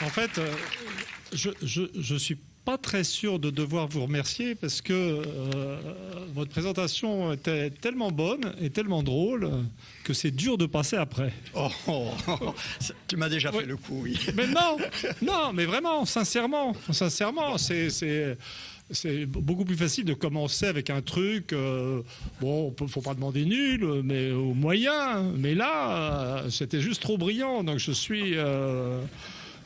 En fait, je suis pas très sûr de devoir vous remercier parce que votre présentation était tellement bonne et tellement drôle que c'est dur de passer après. Tu m'as déjà fait le coup, oui. Mais non, mais vraiment, sincèrement, c'est beaucoup plus facile de commencer avec un truc, bon, faut pas demander nul, mais au moyen. Mais là, c'était juste trop brillant, donc je suis...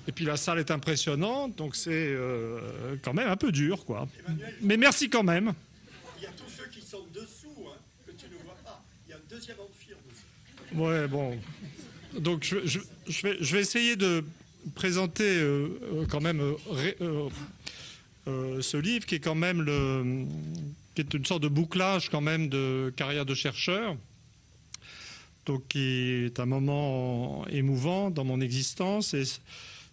Et puis la salle est impressionnante, donc c'est quand même un peu dur, quoi. Emmanuel, mais merci quand même. Il y a tous ceux qui sont dessous, hein, que tu ne vois pas. Il y a un deuxième amphire dessous. Ouais, bon. Donc je vais essayer de présenter quand même ce livre qui est quand même qui est une sorte de bouclage quand même de carrière de chercheur. Donc qui est un moment émouvant dans mon existence et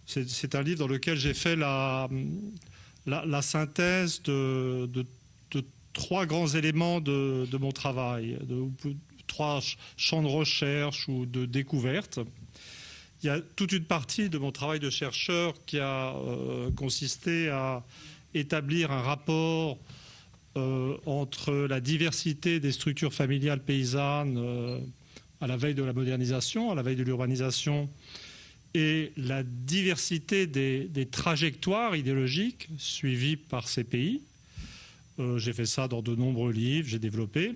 c'est un livre dans lequel j'ai fait la synthèse de trois grands éléments de mon travail, de trois champs de recherche ou de découverte. Il y a toute une partie de mon travail de chercheur qui a consisté à établir un rapport entre la diversité des structures familiales paysannes à la veille de la modernisation, à la veille de l'urbanisation, et la diversité des trajectoires idéologiques suivies par ces pays. J'ai fait ça dans de nombreux livres, j'ai développé.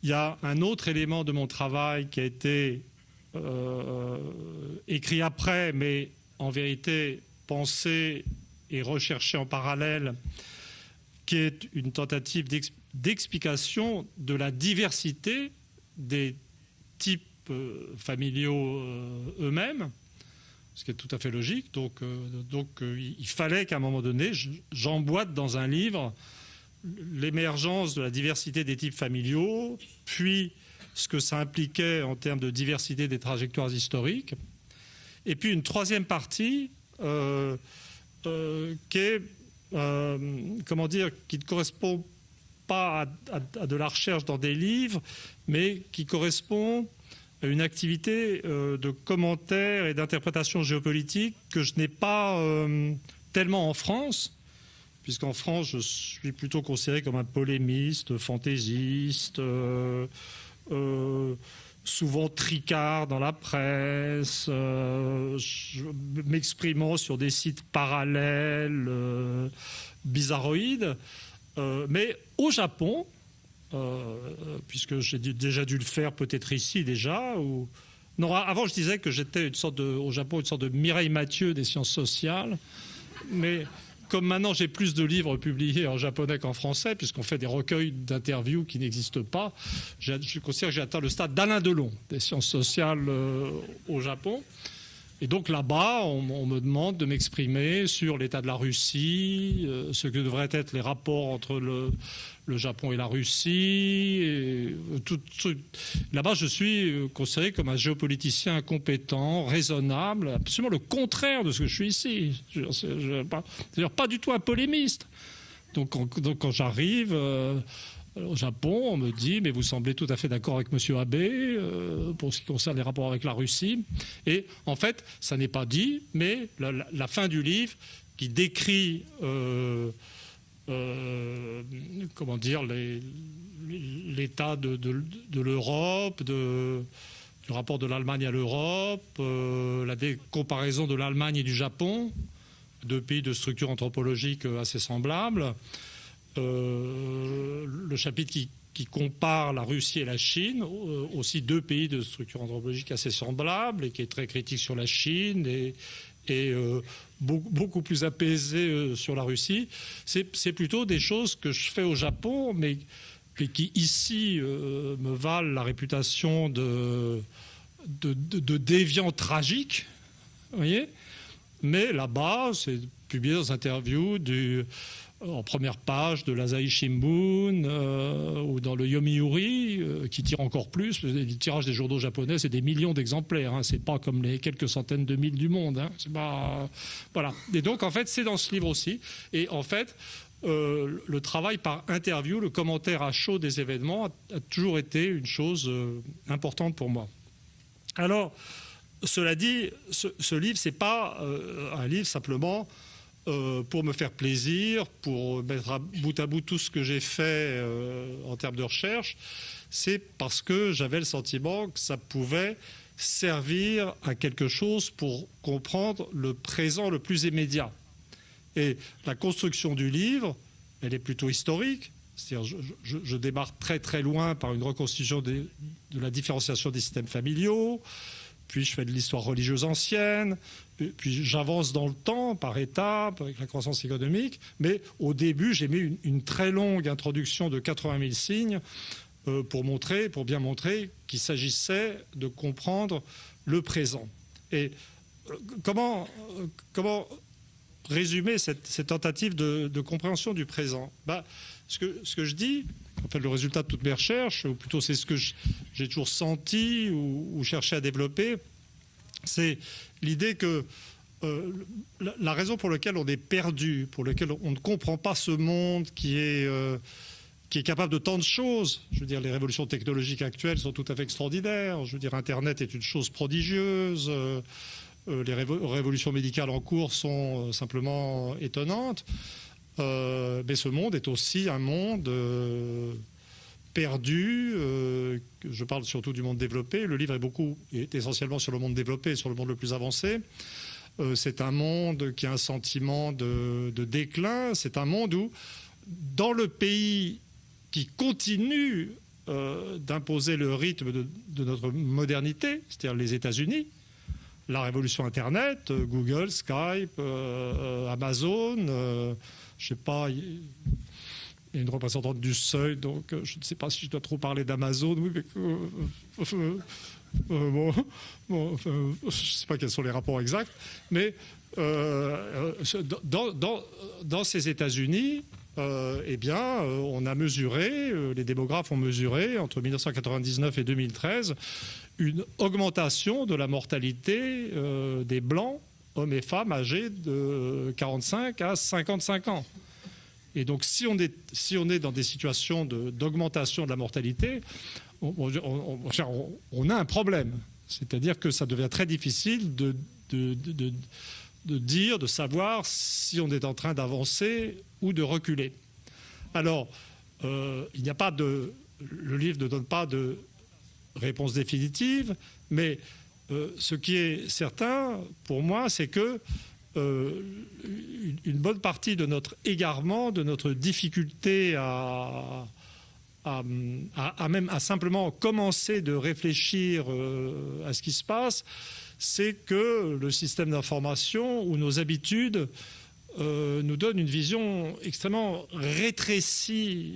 Il y a un autre élément de mon travail qui a été écrit après, mais en vérité pensé et recherché en parallèle, qui est une tentative d'explication de la diversité des types familiaux eux-mêmes, ce qui est tout à fait logique. Donc, il fallait qu'à un moment donné, j'emboîte dans un livre l'émergence de la diversité des types familiaux, puis ce que ça impliquait en termes de diversité des trajectoires historiques, et puis une troisième partie qui est, comment dire, qui ne correspond pas à de la recherche dans des livres, mais qui correspond à une activité de commentaire et d'interprétation géopolitique que je n'ai pas tellement en France, puisqu'en France, je suis plutôt considéré comme un polémiste, fantaisiste, souvent tricard dans la presse, m'exprimant sur des sites parallèles, bizarroïdes. Mais au Japon, puisque j'ai déjà dû le faire peut-être ici déjà, ou... non, avant je disais que j'étais au Japon une sorte de Mireille Mathieu des sciences sociales, mais comme maintenant j'ai plus de livres publiés en japonais qu'en français, puisqu'on fait des recueils d'interviews qui n'existent pas, je considère que j'ai atteint le stade d'Alain Delon des sciences sociales au Japon. Et donc là-bas, on me demande de m'exprimer sur l'état de la Russie, ce que devraient être les rapports entre le Japon et la Russie. Et là-bas, je suis considéré comme un géopoliticien incompétent, raisonnable, absolument le contraire de ce que je suis ici. C'est-à-dire pas du tout un polémiste. Donc quand j'arrive... au Japon, on me dit « mais vous semblez tout à fait d'accord avec M. Abe pour ce qui concerne les rapports avec la Russie ». Et en fait, ça n'est pas dit, mais la fin du livre qui décrit comment dire, l'état de l'Europe, du rapport de l'Allemagne à l'Europe, la comparaison de l'Allemagne et du Japon, deux pays de structure anthropologique assez semblables. Le chapitre qui compare la Russie et la Chine, aussi deux pays de structure anthropologique assez semblables, et qui est très critique sur la Chine et beaucoup plus apaisé sur la Russie. C'est plutôt des choses que je fais au Japon, mais qui ici me valent la réputation de déviant tragique, vous voyez. Mais là-bas, c'est publié dans une interview en première page de l'Asahi Shimbun ou dans le Yomiuri, qui tire encore plus. Les tirages des journaux japonais, c'est des millions d'exemplaires. Hein. C'est pas comme les quelques centaines de mille du monde. Hein. C'est pas... Voilà. Et donc, en fait, c'est dans ce livre aussi. Et en fait, le travail par interview, le commentaire à chaud des événements a toujours été une chose importante pour moi. Alors, cela dit, ce livre, c'est pas un livre simplement pour me faire plaisir, pour mettre bout à bout tout ce que j'ai fait en termes de recherche. C'est parce que j'avais le sentiment que ça pouvait servir à quelque chose pour comprendre le présent le plus immédiat. Et la construction du livre, elle est plutôt historique. C'est-à-dire, je démarre très très loin par une reconstitution de la différenciation des systèmes familiaux, puis je fais de l'histoire religieuse ancienne, puis j'avance dans le temps par étapes avec la croissance économique. Mais au début, j'ai mis une très longue introduction de 80 000 signes pour bien montrer qu'il s'agissait de comprendre le présent. Et comment résumer cette tentative de compréhension du présent? Ce que je dis, en fait, le résultat de toutes mes recherches, ou plutôt c'est ce que j'ai toujours senti ou cherché à développer, c'est l'idée que la raison pour laquelle on est perdu, pour laquelle on ne comprend pas ce monde qui est capable de tant de choses. Je veux dire, les révolutions technologiques actuelles sont tout à fait extraordinaires. Je veux dire, Internet est une chose prodigieuse. Les révolutions médicales en cours sont simplement étonnantes. Mais ce monde est aussi un monde perdu. Je parle surtout du monde développé. Le livre est essentiellement sur le monde développé, sur le monde le plus avancé. C'est un monde qui a un sentiment de déclin. C'est un monde où, dans le pays qui continue d'imposer le rythme de notre modernité, c'est-à-dire les États-Unis, la révolution Internet, Google, Skype, Amazon, je ne sais pas, il y a une représentante du Seuil, donc je ne sais pas si je dois trop parler d'Amazon. Oui, mais, je ne sais pas quels sont les rapports exacts, mais dans ces États-Unis, eh bien, on a mesuré, les démographes ont mesuré entre 1999 et 2013 une augmentation de la mortalité des Blancs, hommes et femmes âgés de 45 à 55 ans. Et donc, si on est dans des situations d'augmentation de la mortalité, on a un problème. C'est-à-dire que ça devient très difficile de savoir si on est en train d'avancer ou de reculer. Alors, il n'y a pas le livre ne donne pas de réponse définitive, mais ce qui est certain pour moi, c'est que une bonne partie de notre égarement, de notre difficulté à simplement commencer de réfléchir à ce qui se passe, c'est que le système d'information ou nos habitudes nous donnent une vision extrêmement rétrécie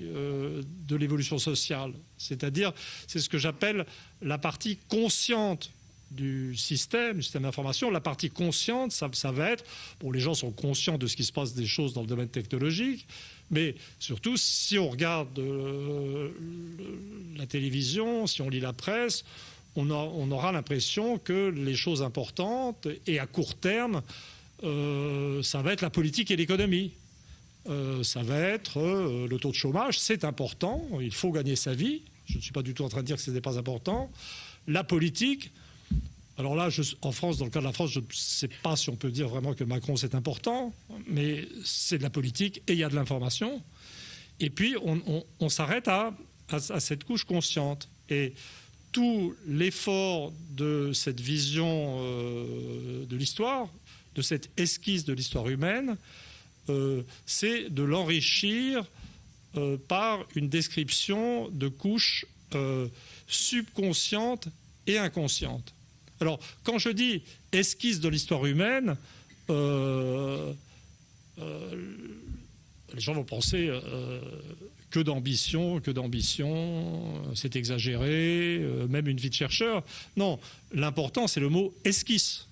de l'évolution sociale. C'est-à-dire, c'est ce que j'appelle la partie consciente du système d'information. La partie consciente, ça va être... Bon, les gens sont conscients de ce qui se passe des choses dans le domaine technologique, mais surtout, si on regarde la télévision, si on lit la presse, on aura l'impression que les choses importantes, et à court terme, ça va être la politique et l'économie. Ça va être le taux de chômage, c'est important, il faut gagner sa vie. Je ne suis pas du tout en train de dire que ce n'est pas important. La politique, alors là, en France, dans le cas de la France, je ne sais pas si on peut dire vraiment que Macron c'est important, mais c'est de la politique et il y a de l'information. Et puis, on s'arrête à cette couche consciente. Et tout l'effort de cette vision de l'histoire, de cette esquisse de l'histoire humaine, c'est de l'enrichir par une description de couches subconscientes et inconscientes. Alors, quand je dis esquisse de l'histoire humaine, les gens vont penser que d'ambition, c'est exagéré, même une vie de chercheur. Non, l'important, c'est le mot esquisse.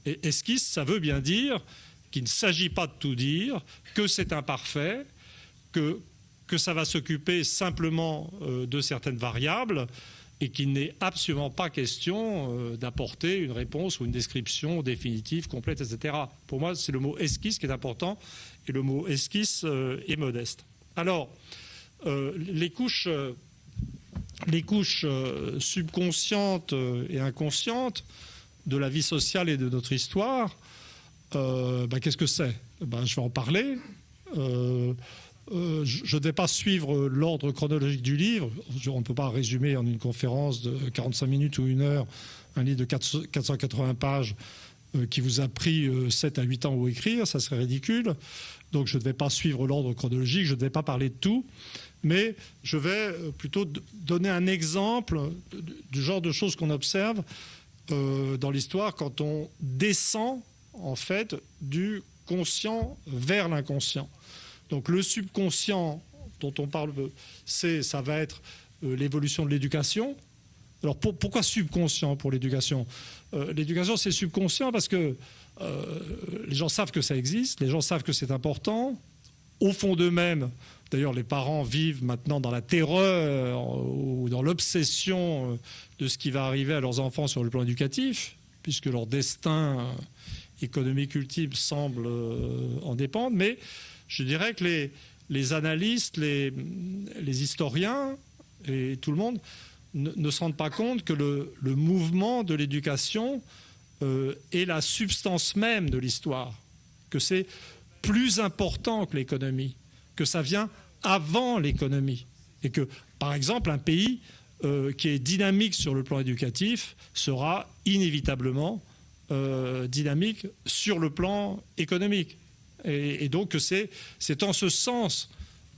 Et esquisse, ça veut bien dire qu'il ne s'agit pas de tout dire, que c'est imparfait, que ça va s'occuper simplement de certaines variables et qu'il n'est absolument pas question d'apporter une réponse ou une description définitive, complète, etc. Pour moi, c'est le mot esquisse qui est important et le mot esquisse est modeste. Alors, les couches subconscientes et inconscientes, de la vie sociale et de notre histoire, qu'est-ce que c'est? Je vais en parler. Je ne vais pas suivre l'ordre chronologique du livre. On ne peut pas résumer en une conférence de 45 minutes ou 1 heure un livre de 480 pages qui vous a pris 7 à 8 ans à écrire. Ça serait ridicule. Donc je ne vais pas suivre l'ordre chronologique, je ne vais pas parler de tout. Mais je vais plutôt donner un exemple du genre de choses qu'on observe dans l'histoire quand on descend en fait du conscient vers l'inconscient. Donc le subconscient dont on parle, ça va être l'évolution de l'éducation. Alors pourquoi subconscient pour l'éducation? L'éducation, c'est subconscient parce que les gens savent que ça existe, les gens savent que c'est important. Au fond d'eux-mêmes, d'ailleurs les parents vivent maintenant dans la terreur ou dans l'obsession de ce qui va arriver à leurs enfants sur le plan éducatif, puisque leur destin économique ultime semble en dépendre. Mais je dirais que les analystes, les historiens et tout le monde ne se rendent pas compte que le mouvement de l'éducation est la substance même de l'histoire, que c'est plus important que l'économie, que ça vient avant l'économie. Et que, par exemple, un pays qui est dynamique sur le plan éducatif sera inévitablement dynamique sur le plan économique. Et donc c'est en ce sens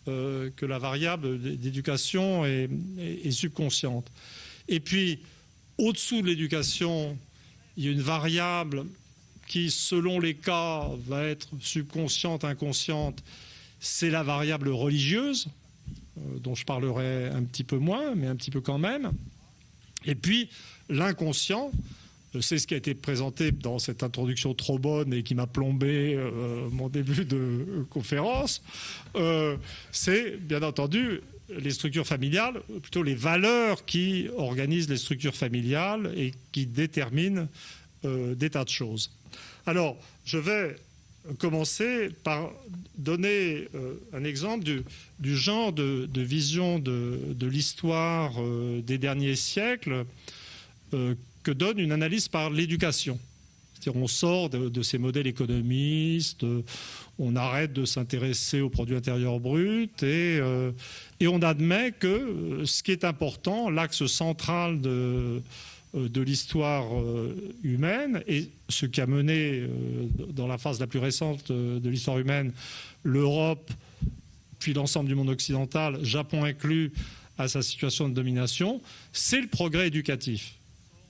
que la variable d'éducation est subconsciente. Et puis, au-dessous de l'éducation, il y a une variable qui, selon les cas, va être subconsciente, inconsciente. C'est la variable religieuse, dont je parlerai un petit peu moins, mais un petit peu quand même. Et puis, l'inconscient, c'est ce qui a été présenté dans cette introduction trop bonne et qui m'a plombé mon début de conférence. C'est, bien entendu, les structures familiales, plutôt les valeurs qui organisent les structures familiales et qui déterminent des tas de choses. Alors, je vais commencer par donner un exemple du genre de vision de l'histoire des derniers siècles que donne une analyse par l'éducation. C'est-à-dire on sort de ces modèles économistes, on arrête de s'intéresser au produit intérieur brut et on admet que ce qui est important, l'axe central de l'histoire humaine et ce qui a mené dans la phase la plus récente de l'histoire humaine l'Europe, puis l'ensemble du monde occidental, Japon inclus, à sa situation de domination, c'est le progrès éducatif.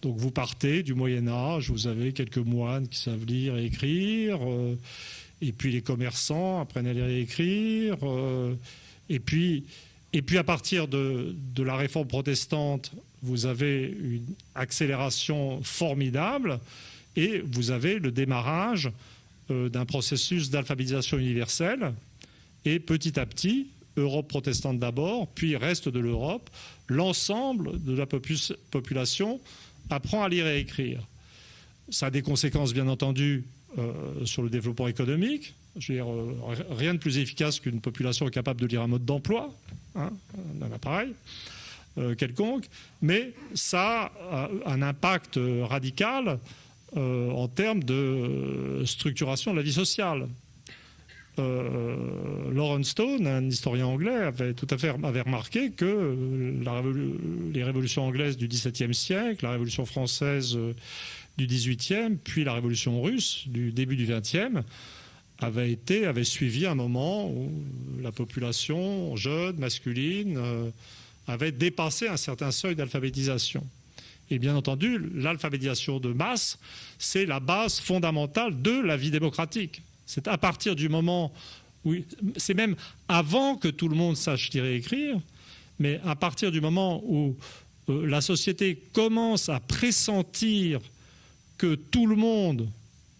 Donc vous partez du Moyen-Âge, vous avez quelques moines qui savent lire et écrire, et puis les commerçants apprennent à lire et écrire, et puis à partir de la réforme protestante, vous avez une accélération formidable, et vous avez le démarrage d'un processus d'alphabétisation universelle, et petit à petit, Europe protestante d'abord, puis reste de l'Europe, l'ensemble de la population apprend à lire et écrire. Ça a des conséquences, bien entendu, sur le développement économique. Je veux dire, rien de plus efficace qu'une population capable de lire un mode d'emploi, un appareil quelconque, mais ça a un impact radical en termes de structuration de la vie sociale. Lawrence Stone, un historien anglais, avait remarqué que les révolutions anglaises du XVIIe siècle, la révolution française du XVIIIe, puis la révolution russe du début du XXe, avaient suivi un moment où la population jeune, masculine, avait dépassé un certain seuil d'alphabétisation. Et bien entendu, l'alphabétisation de masse, c'est la base fondamentale de la vie démocratique. C'est à partir du moment où, c'est même avant que tout le monde sache lire et écrire, mais à partir du moment où la société commence à pressentir que tout le monde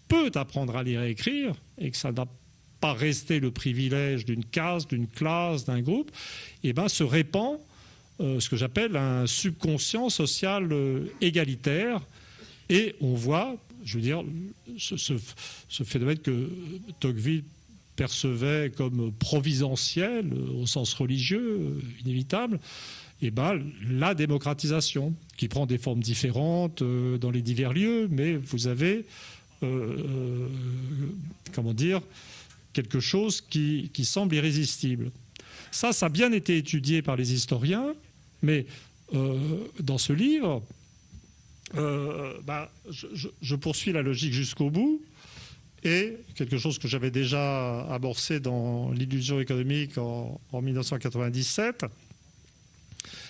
peut apprendre à lire et écrire, et que ça n'a pas resté le privilège d'une case, d'une classe, d'un groupe, et bien se répand ce que j'appelle un subconscient social égalitaire, et on voit, je veux dire, ce phénomène que Tocqueville percevait comme providentiel, au sens religieux, inévitable, eh ben, la démocratisation, qui prend des formes différentes dans les divers lieux, mais vous avez, comment dire, quelque chose qui semble irrésistible. Ça a bien été étudié par les historiens, mais dans ce livre, je poursuis la logique jusqu'au bout, et quelque chose que j'avais déjà amorcé dans l'illusion économique en 1997,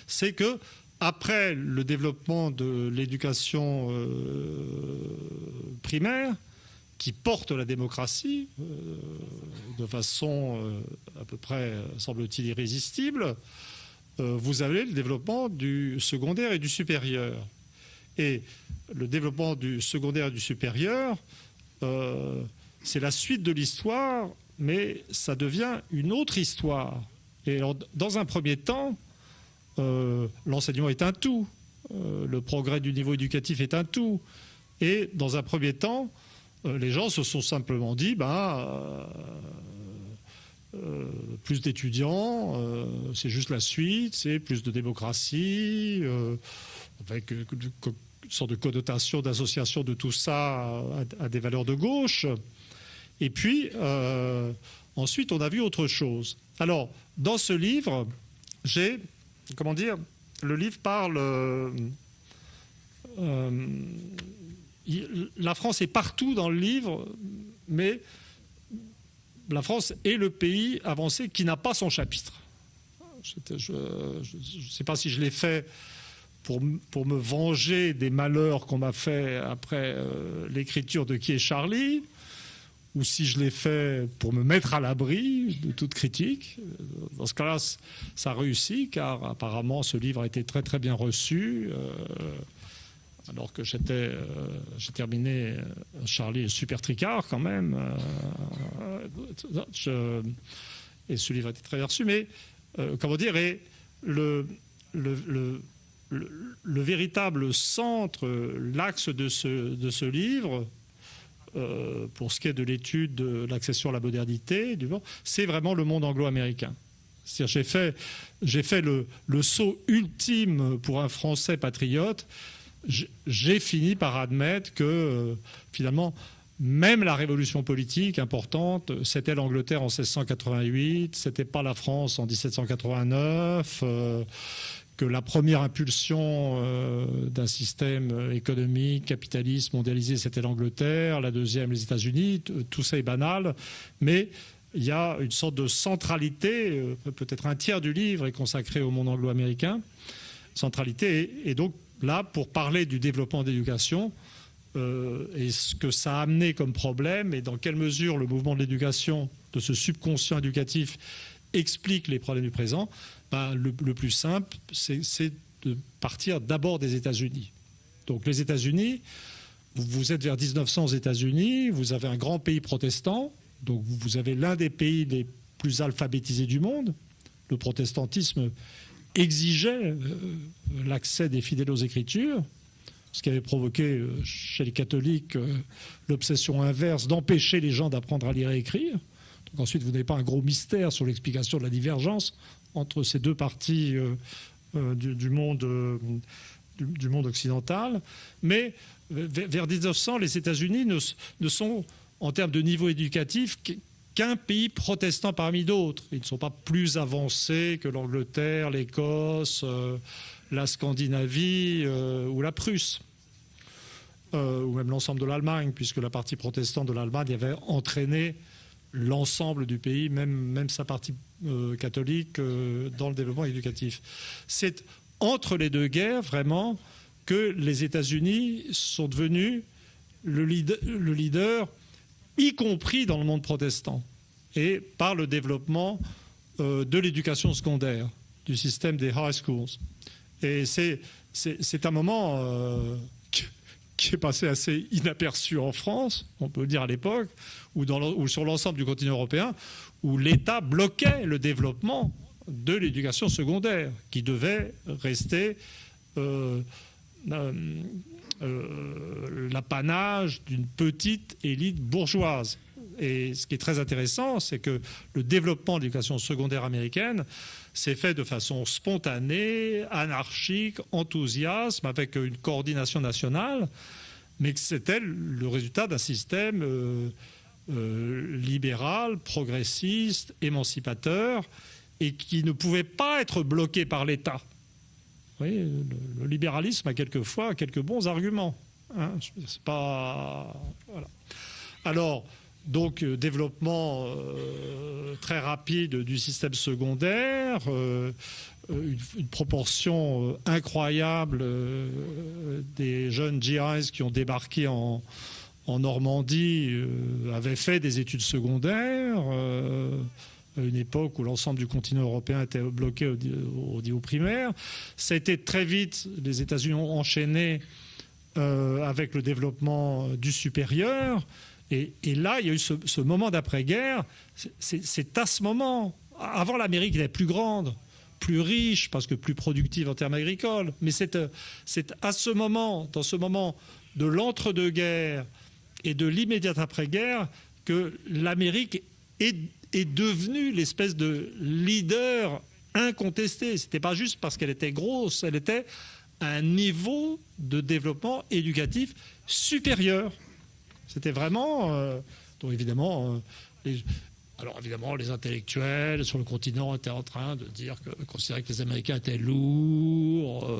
c'est que après le développement de l'éducation primaire, qui porte la démocratie de façon à peu près, semble-t-il, irrésistible, vous avez le développement du secondaire et du supérieur. Et le développement du secondaire et du supérieur, c'est la suite de l'histoire, mais ça devient une autre histoire. Et alors, dans un premier temps, l'enseignement est un tout, le progrès du niveau éducatif est un tout. Et dans un premier temps, les gens se sont simplement dit, plus d'étudiants, c'est juste la suite, c'est plus de démocratie, avec une sorte de connotation, d'association de tout ça à des valeurs de gauche. Et puis, ensuite, on a vu autre chose. Alors, dans ce livre, le livre parle... la France est partout dans le livre, mais la France est le pays avancé qui n'a pas son chapitre. Je ne sais pas si je l'ai fait pour me venger des malheurs qu'on m'a fait après l'écriture de Qui est Charlie, ou si je l'ai fait pour me mettre à l'abri de toute critique. Dans ce cas-là, ça réussit, car apparemment ce livre a été très très bien reçu. Alors que j'ai terminé Charlie super tricard quand même. Et ce livre a été très bien reçu. Mais, comment dire, et le véritable centre, l'axe de ce livre, pour ce qui est de l'étude de l'accession à la modernité, c'est vraiment le monde anglo-américain. C'est-à-dire, j'ai fait le saut ultime pour un Français patriote. J'ai fini par admettre que, finalement, même la révolution politique importante, c'était l'Angleterre en 1688, c'était pas la France en 1789, que la première impulsion d'un système économique, capitaliste, mondialisé, c'était l'Angleterre, la deuxième, les États-Unis. Tout ça est banal, mais il y a une sorte de centralité, peut-être un tiers du livre est consacré au monde anglo-américain, centralité, et donc là, pour parler du développement de l'éducation et ce que ça a amené comme problème et dans quelle mesure le mouvement de l'éducation, de ce subconscient éducatif, explique les problèmes du présent, le plus simple, c'est de partir d'abord des États-Unis. Donc les États-Unis, vous êtes vers 1900 aux États-Unis, vous avez un grand pays protestant, donc vous avez l'un des pays les plus alphabétisés du monde. Le protestantisme exigeait l'accès des fidèles aux Écritures, ce qui avait provoqué chez les catholiques l'obsession inverse d'empêcher les gens d'apprendre à lire et écrire. Donc ensuite, vous n'avez pas un gros mystère sur l'explication de la divergence entre ces deux parties du monde occidental. Mais vers 1900, les États-Unis ne sont, en termes de niveau éducatif, qu'un pays protestant parmi d'autres. Ils ne sont pas plus avancés que l'Angleterre, l'Écosse, la Scandinavie ou la Prusse, ou même l'ensemble de l'Allemagne, puisque la partie protestante de l'Allemagne avait entraîné l'ensemble du pays, même sa partie catholique, dans le développement éducatif. C'est entre les deux guerres, vraiment, que les États-Unis sont devenus le leader, y compris dans le monde protestant, et par le développement de l'éducation secondaire, du système des high schools. Et c'est un moment qui est passé assez inaperçu en France, on peut le dire à l'époque, ou sur l'ensemble du continent européen, où l'État bloquait le développement de l'éducation secondaire, qui devait rester l'apanage d'une petite élite bourgeoise. Et ce qui est très intéressant, c'est que le développement de l'éducation secondaire américaine s'est fait de façon spontanée, anarchique, enthousiaste, avec une coordination nationale, mais que c'était le résultat d'un système libéral, progressiste, émancipateur, et qui ne pouvait pas être bloqué par l'État. Vous voyez, le libéralisme a quelquefois quelques bons arguments. Hein, c'est pas... Voilà. Alors, donc, développement très rapide du système secondaire, une proportion incroyable des jeunes GIs qui ont débarqué en Normandie avaient fait des études secondaires, à une époque où l'ensemble du continent européen était bloqué au niveau primaire. Ça a été très vite, les États-Unis ont enchaîné avec le développement du supérieur. Et là, il y a eu ce moment d'après-guerre. C'est à ce moment. Avant, l'Amérique était plus grande, plus riche, parce que plus productive en termes agricoles. Mais c'est à ce moment, dans ce moment de l'entre-deux-guerres et de l'immédiate après-guerre, que l'Amérique est devenue l'espèce de leader incontesté. Ce n'était pas juste parce qu'elle était grosse, elle était à un niveau de développement éducatif supérieur. C'était vraiment... donc évidemment, les intellectuels sur le continent étaient en train de considérer que les Américains étaient lourds,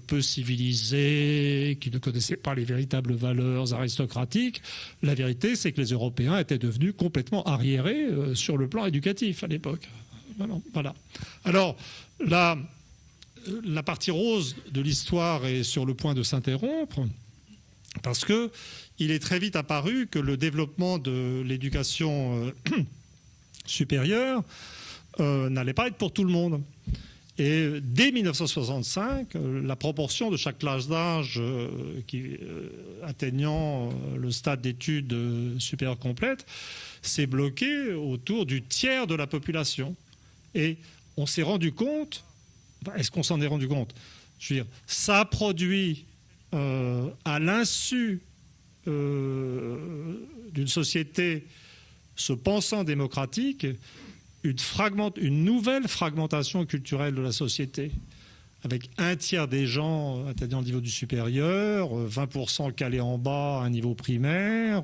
peu civilisés, qui ne connaissaient pas les véritables valeurs aristocratiques. La vérité, c'est que les Européens étaient devenus complètement arriérés sur le plan éducatif à l'époque. Voilà. Alors, la partie rose de l'histoire est sur le point de s'interrompre, parce qu'il est très vite apparu que le développement de l'éducation supérieure n'allait pas être pour tout le monde. Et dès 1965, la proportion de chaque classe d'âge atteignant le stade d'études supérieures complètes s'est bloquée autour du tiers de la population. Et on s'est rendu compte, est-ce qu'on s'en est rendu compte? Je veux dire, ça a produit à l'insu d'une société se pensant démocratique une nouvelle fragmentation culturelle de la société, avec un tiers des gens atteignant le niveau du supérieur, 20% calés en bas à un niveau primaire,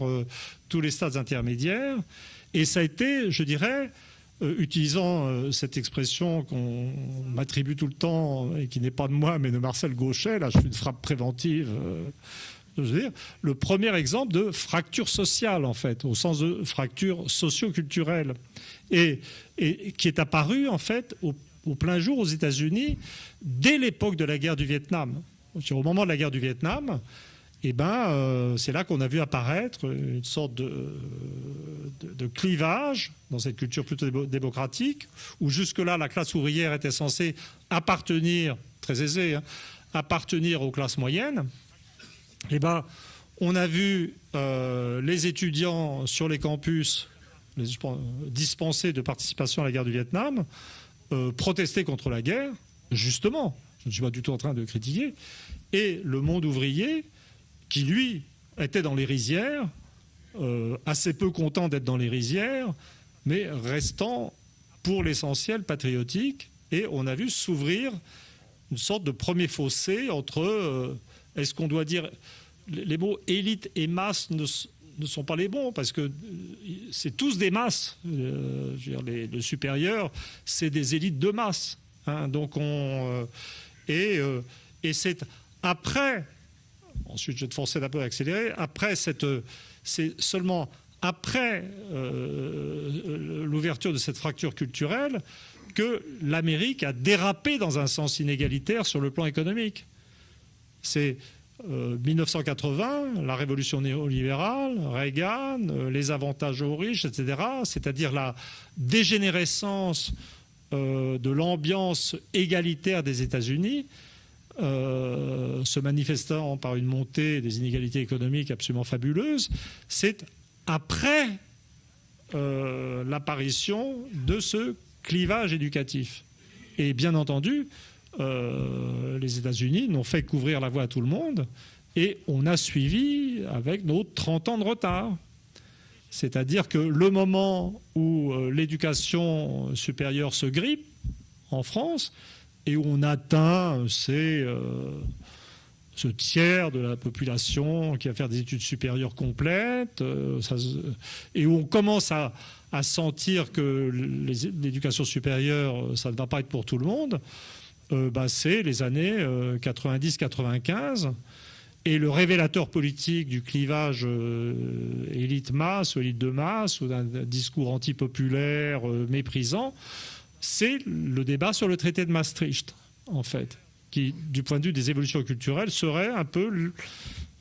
tous les stades intermédiaires. Et ça a été, je dirais, utilisant cette expression qu'on m'attribue tout le temps et qui n'est pas de moi mais de Marcel Gauchet, là je fais une frappe préventive, je veux dire, le premier exemple de fracture sociale en fait, au sens de fracture socio-culturelle, et qui est apparu en fait au plein jour aux États-Unis dès l'époque de la guerre du Vietnam. Au moment de la guerre du Vietnam, c'est là qu'on a vu apparaître une sorte de clivage dans cette culture plutôt démocratique, où jusque-là, la classe ouvrière était censée appartenir, très aisée, appartenir aux classes moyennes. On a vu les étudiants sur les campus dispensés de participation à la guerre du Vietnam protester contre la guerre, justement, je ne suis pas du tout en train de critiquer, et le monde ouvrier qui, lui, était dans les rizières, assez peu content d'être dans les rizières, mais restant, pour l'essentiel, patriotique. Et on a vu s'ouvrir une sorte de premier fossé entre... est-ce qu'on doit dire... Les mots élite et masse ne sont pas les bons, parce que c'est tous des masses. Je veux dire, le supérieur, c'est des élites de masse. Hein, donc et c'est après... Ensuite, je vais te forcer un peu à accélérer. C'est seulement après l'ouverture de cette fracture culturelle que l'Amérique a dérapé dans un sens inégalitaire sur le plan économique. C'est 1980, la révolution néolibérale, Reagan, les avantages aux riches, etc. C'est-à-dire la dégénérescence de l'ambiance égalitaire des États-Unis, se manifestant par une montée des inégalités économiques absolument fabuleuses. C'est après l'apparition de ce clivage éducatif. Et bien entendu, les États-Unis n'ont fait qu'ouvrir la voie à tout le monde, et on a suivi avec nos 30 ans de retard. C'est-à-dire que le moment où l'éducation supérieure se grippe en France et où on atteint ce tiers de la population qui va faire des études supérieures complètes, et où on commence à sentir que l'éducation supérieure, ça ne va pas être pour tout le monde, c'est les années 90-95. Et le révélateur politique du clivage élite-masse ou élite de masse, ou d'un discours antipopulaire méprisant, c'est le débat sur le traité de Maastricht, en fait, qui, du point de vue des évolutions culturelles, serait un peu...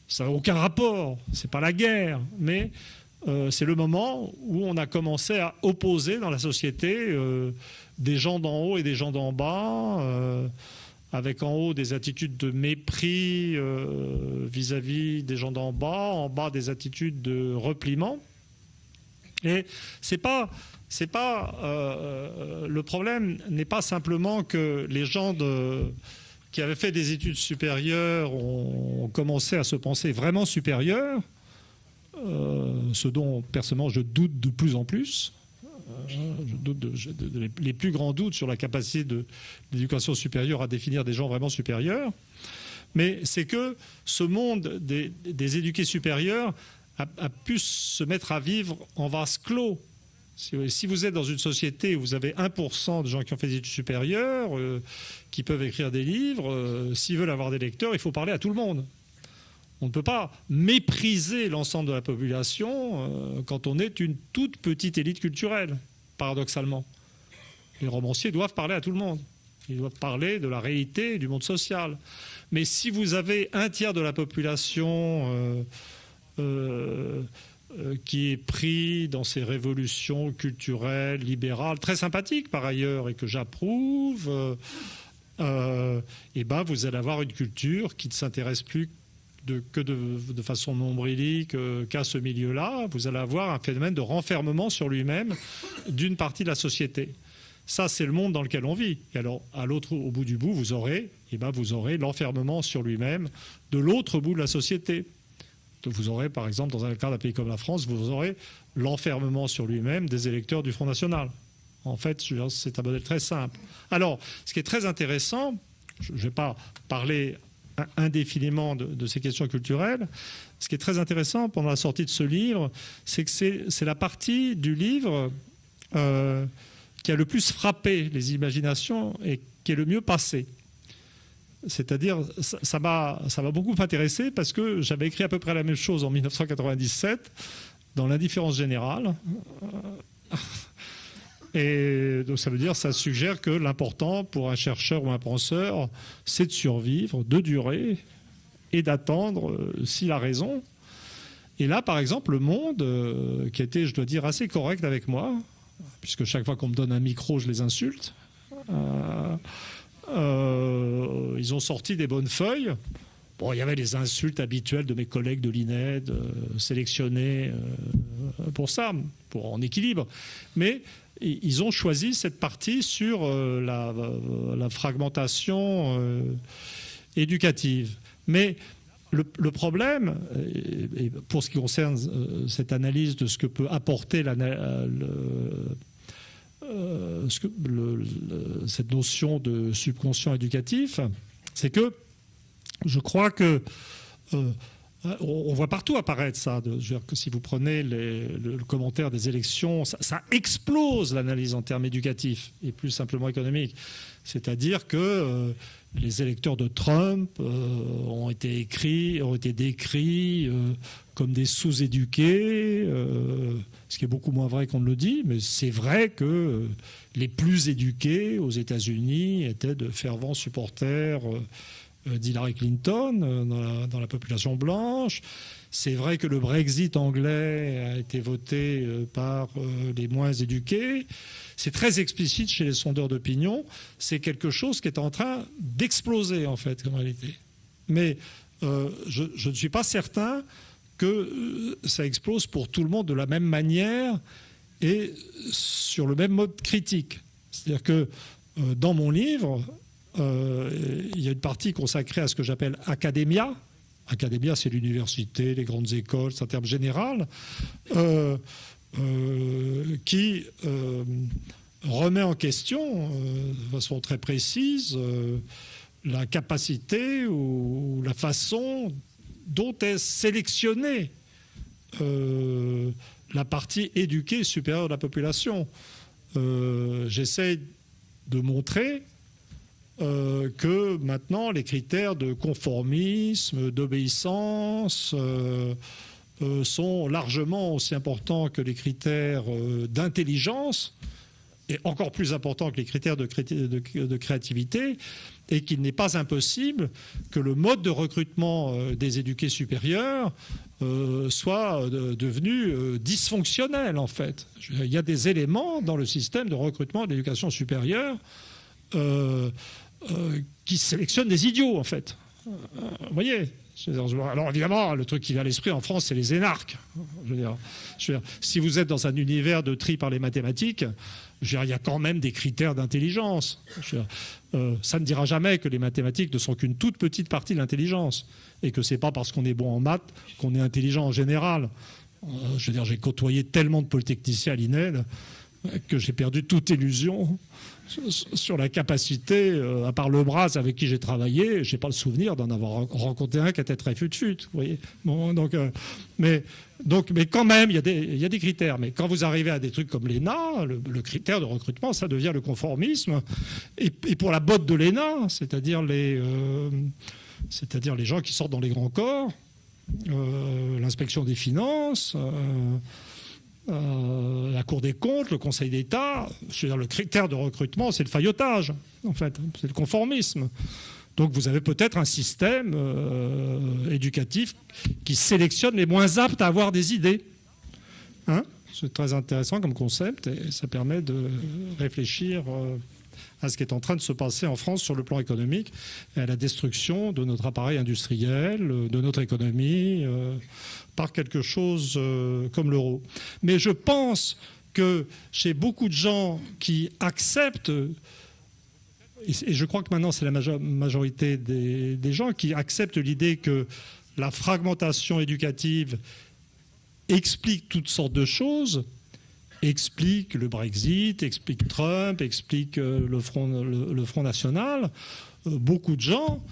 Ça n'a aucun rapport, c'est pas la guerre, mais c'est le moment où on a commencé à opposer dans la société des gens d'en haut et des gens d'en bas, avec en haut des attitudes de mépris vis-à-vis des gens d'en bas, en bas des attitudes de repliement. Et le problème n'est pas simplement que les gens qui avaient fait des études supérieures ont commencé à se penser vraiment supérieurs, ce dont personnellement je doute de plus en plus. Les plus grands doutes sur la capacité de l'éducation supérieure à définir des gens vraiment supérieurs. Mais c'est que ce monde des éduqués supérieurs a pu se mettre à vivre en vase clos. Si vous êtes dans une société où vous avez 1% de gens qui ont fait des études supérieures, qui peuvent écrire des livres, s'ils veulent avoir des lecteurs, il faut parler à tout le monde. On ne peut pas mépriser l'ensemble de la population quand on est une toute petite élite culturelle, paradoxalement. Les romanciers doivent parler à tout le monde. Ils doivent parler de la réalité du monde social. Mais si vous avez un tiers de la population qui est pris dans ces révolutions culturelles, libérales, très sympathiques par ailleurs, et que j'approuve, vous allez avoir une culture qui ne s'intéresse plus que de façon nombrilique qu'à ce milieu-là. Vous allez avoir un phénomène de renfermement sur lui-même d'une partie de la société. Ça, c'est le monde dans lequel on vit. Et alors, au bout du bout, vous aurez l'enfermement sur lui-même de l'autre bout de la société. Vous aurez, par exemple, dans un cas d'un pays comme la France, vous aurez l'enfermement sur lui-même des électeurs du Front National. En fait, c'est un modèle très simple. Alors, ce qui est très intéressant, je ne vais pas parler indéfiniment de ces questions culturelles. Ce qui est très intéressant pendant la sortie de ce livre, c'est que c'est la partie du livre qui a le plus frappé les imaginations et qui est le mieux passé. C'est-à-dire, ça m'a beaucoup intéressé parce que j'avais écrit à peu près la même chose en 1997 dans l'Indifférence générale. Et donc ça veut dire, ça suggère que l'important pour un chercheur ou un penseur, c'est de survivre, de durer et d'attendre s'il a raison. Et là, par exemple, Le Monde, qui était, je dois dire, assez correct avec moi, puisque chaque fois qu'on me donne un micro, je les insulte, ils ont sorti des bonnes feuilles. Bon, il y avait les insultes habituelles de mes collègues de l'INED, sélectionnés pour ça, en équilibre. Mais ils ont choisi cette partie sur la fragmentation éducative. Mais le problème, et pour ce qui concerne cette analyse de ce que peut apporter cette notion de subconscient éducatif, c'est que je crois que on voit partout apparaître ça. Que si vous prenez le commentaire des élections, ça explose l'analyse en termes éducatifs et plus simplement économiques. C'est-à-dire que les électeurs de Trump ont été décrits comme des sous-éduqués, ce qui est beaucoup moins vrai qu'on ne le dit, mais c'est vrai que les plus éduqués aux États-Unis étaient de fervents supporters d'Hillary Clinton dans la population blanche. C'est vrai que le Brexit anglais a été voté par les moins éduqués. C'est très explicite chez les sondeurs d'opinion. C'est quelque chose qui est en train d'exploser, en fait, en réalité. Mais je ne suis pas certain que ça explose pour tout le monde de la même manière et sur le même mode critique. C'est-à-dire que dans mon livre, il y a une partie consacrée à ce que j'appelle academia, academia, c'est l'université, les grandes écoles, c'est un terme général, qui remet en question de façon très précise la capacité ou la façon dont est sélectionnée la partie éduquée supérieure de la population. J'essaie de montrer que maintenant les critères de conformisme, d'obéissance sont largement aussi importants que les critères d'intelligence, et encore plus importants que les critères de créativité, et qu'il n'est pas impossible que le mode de recrutement des éduqués supérieurs soit devenu dysfonctionnel, en fait. Il y a des éléments dans le système de recrutement de l'éducation supérieure qui sélectionnent des idiots, en fait. Vous voyez ? Alors évidemment, le truc qui vient à l'esprit en France, c'est les énarques. Je veux dire, si vous êtes dans un univers de tri par les mathématiques, il y a quand même des critères d'intelligence. Ça ne dira jamais que les mathématiques ne sont qu'une toute petite partie de l'intelligence et que c'est pas parce qu'on est bon en maths qu'on est intelligent en général. Je veux dire, j'ai côtoyé tellement de polytechniciens à l'INEL que j'ai perdu toute illusion sur la capacité, à part le bras avec qui j'ai travaillé, je n'ai pas le souvenir d'en avoir rencontré un qui était très fut-fut. Vous voyez, bon, mais quand même, il y a des critères. Mais quand vous arrivez à des trucs comme l'ENA, le critère de recrutement, ça devient le conformisme. Et pour la botte de l'ENA, c'est-à-dire les gens qui sortent dans les grands corps, l'inspection des finances, la Cour des comptes, le Conseil d'État, le critère de recrutement, c'est le faillotage, en fait, c'est le conformisme. Donc vous avez peut-être un système éducatif qui sélectionne les moins aptes à avoir des idées. Hein ? C'est très intéressant comme concept et ça permet de réfléchir à ce qui est en train de se passer en France sur le plan économique et à la destruction de notre appareil industriel, de notre économie, par quelque chose comme l'euro. Mais je pense que chez beaucoup de gens qui acceptent, et je crois que maintenant c'est la majorité des gens qui acceptent l'idée que la fragmentation éducative explique toutes sortes de choses, explique le Brexit, explique Trump, explique le Front National, beaucoup de gens,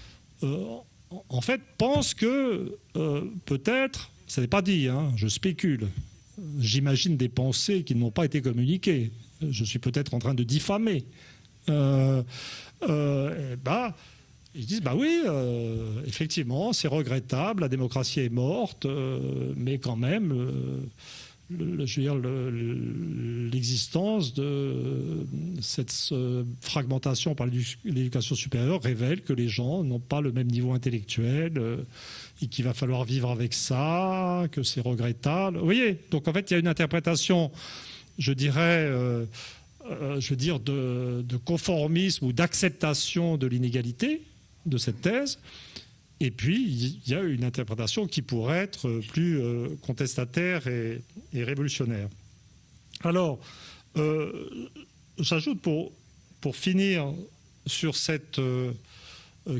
en fait, pensent que peut-être, ça n'est pas dit, hein, je spécule, j'imagine des pensées qui n'ont pas été communiquées, je suis peut-être en train de diffamer, ils disent, oui, effectivement, c'est regrettable, la démocratie est morte, mais quand même, l'existence de cette fragmentation par l'éducation supérieure révèle que les gens n'ont pas le même niveau intellectuel et qu'il va falloir vivre avec ça, que c'est regrettable. Vous voyez, donc en fait, il y a une interprétation, je dirais, de conformisme ou d'acceptation de l'inégalité de cette thèse. Et puis, il y a une interprétation qui pourrait être plus contestataire et révolutionnaire. Alors, j'ajoute pour finir sur cette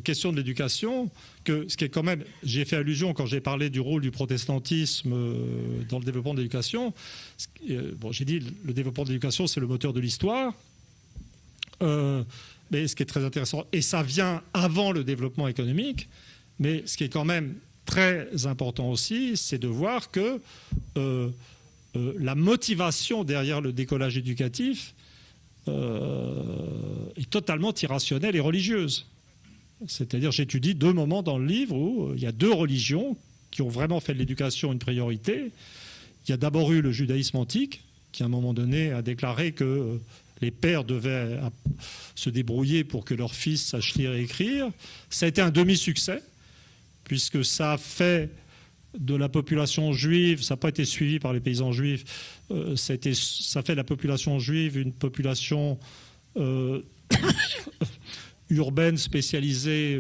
question de l'éducation, que ce qui est quand même, j'y ai fait allusion quand j'ai parlé du rôle du protestantisme dans le développement de l'éducation. J'ai dit le développement de l'éducation, c'est le moteur de l'histoire. Mais ce qui est très intéressant, et ça vient avant le développement économique, mais ce qui est quand même très important aussi, c'est de voir que la motivation derrière le décollage éducatif est totalement irrationnelle et religieuse. C'est-à-dire, j'étudie 2 moments dans le livre où il y a 2 religions qui ont vraiment fait de l'éducation une priorité. Il y a d'abord eu le judaïsme antique, qui à un moment donné a déclaré que les pères devaient se débrouiller pour que leurs fils sachent lire et écrire. Ça a été un demi-succès, puisque ça a fait de la population juive, ça n'a pas été suivi par les paysans juifs, ça fait de la population juive une population urbaine spécialisée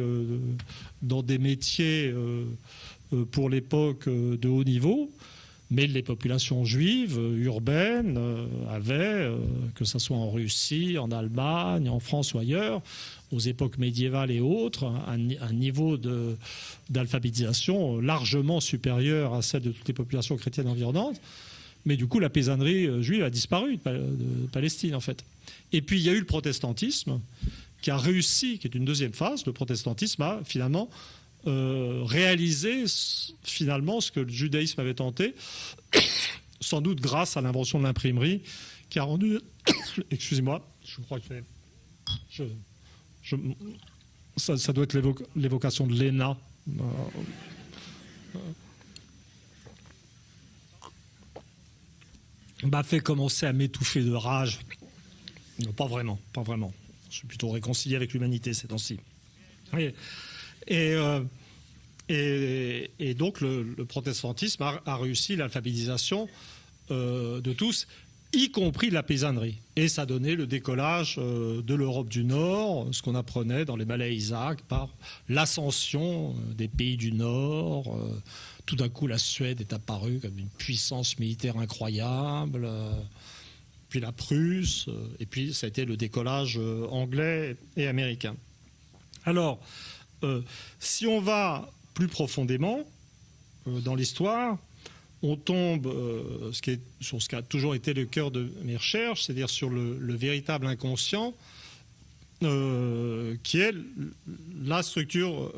dans des métiers pour l'époque de haut niveau. Mais les populations juives urbaines avaient, que ce soit en Russie, en Allemagne, en France ou ailleurs, aux époques médiévales et autres, un niveau d'alphabétisation largement supérieur à celle de toutes les populations chrétiennes environnantes. Mais du coup, la paysannerie juive a disparu de Palestine, en fait. Et puis, il y a eu le protestantisme qui a réussi, qui est une deuxième phase. Le protestantisme a finalement réalisé finalement ce que le judaïsme avait tenté, sans doute grâce à l'invention de l'imprimerie, qui a rendu... Excusez-moi, je crois que ça doit être l'évocation de l'ENA. M'a fait commencer à m'étouffer de rage. Non, pas vraiment, pas vraiment. Je suis plutôt réconcilié avec l'humanité ces temps-ci. Et donc le protestantisme a réussi l'alphabétisation de tous, y compris de la paysannerie. Et ça donnait le décollage de l'Europe du Nord, ce qu'on apprenait dans les ballets Isaac, par l'ascension des pays du Nord. Tout d'un coup, la Suède est apparue comme une puissance militaire incroyable. Puis la Prusse, et puis ça a été le décollage anglais et américain. Alors, si on va plus profondément dans l'histoire, on tombe sur ce qui a toujours été le cœur de mes recherches, c'est-à-dire sur le véritable inconscient, qui est la structure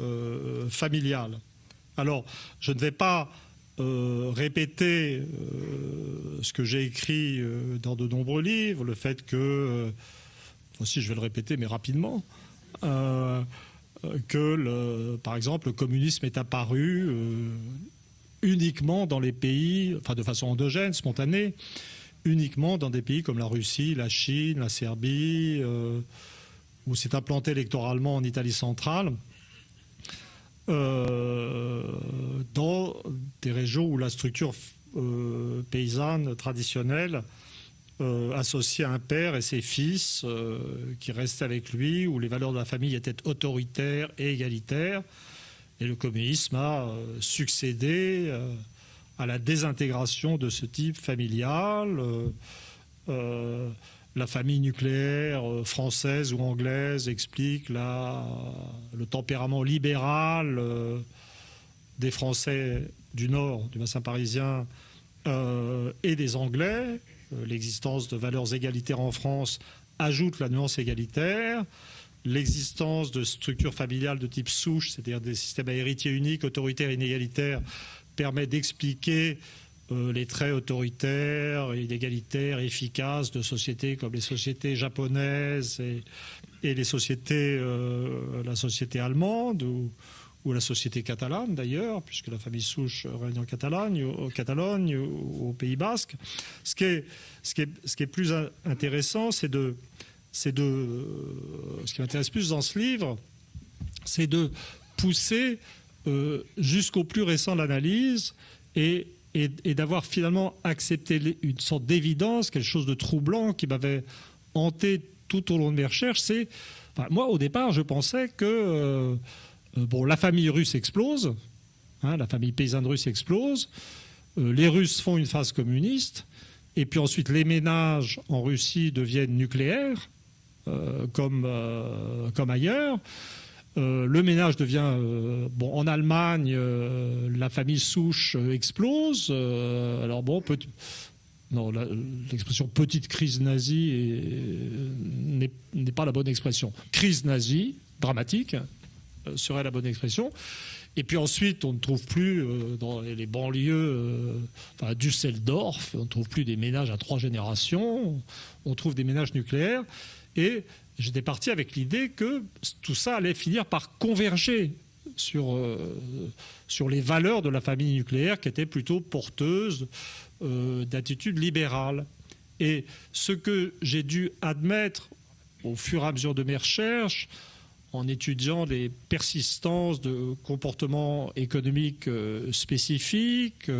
familiale. Alors, je ne vais pas répéter ce que j'ai écrit dans de nombreux livres, le fait que, aussi je vais le répéter mais rapidement, que par exemple le communisme est apparu uniquement dans les pays, enfin de façon endogène, spontanée, uniquement dans des pays comme la Russie, la Chine, la Serbie, où s'est implanté électoralement en Italie centrale, dans des régions où la structure paysanne traditionnelle associée à un père et ses fils qui restaient avec lui, où les valeurs de la famille étaient autoritaires et égalitaires. Et le communisme a succédé à la désintégration de ce type familial. La famille nucléaire française ou anglaise explique le tempérament libéral des Français du Nord, du bassin parisien, et des Anglais. L'existence de valeurs égalitaires en France ajoute la nuance égalitaire. L'existence de structures familiales de type souche, c'est-à-dire des systèmes à héritiers uniques, autoritaires et inégalitaires, permet d'expliquer les traits autoritaires et inégalitaires efficaces de sociétés comme les sociétés japonaises et les sociétés, la société allemande ou la société catalane d'ailleurs, puisque la famille souche règne en Catalogne ou au Pays Basque. Ce qui est plus intéressant, ce qui m'intéresse plus dans ce livre, c'est de pousser jusqu'au plus récent de l'analyse et d'avoir finalement accepté une sorte d'évidence, quelque chose de troublant qui m'avait hanté tout au long de mes recherches. Moi, au départ, je pensais que la famille russe explose, la famille paysanne russe explose, les Russes font une phase communiste, et puis ensuite les ménages en Russie deviennent nucléaires, comme ailleurs. Le ménage devient... en Allemagne, la famille souche explose. L'expression petite crise nazie n'est pas la bonne expression. Crise nazie, dramatique, serait la bonne expression. Et puis ensuite, on ne trouve plus dans les banlieues, à Düsseldorf, on ne trouve plus des ménages à 3 générations, on trouve des ménages nucléaires. Et j'étais parti avec l'idée que tout ça allait finir par converger sur les valeurs de la famille nucléaire qui étaient plutôt porteuses d'attitudes libérales. Et ce que j'ai dû admettre au fur et à mesure de mes recherches, en étudiant les persistances de comportements économiques spécifiques,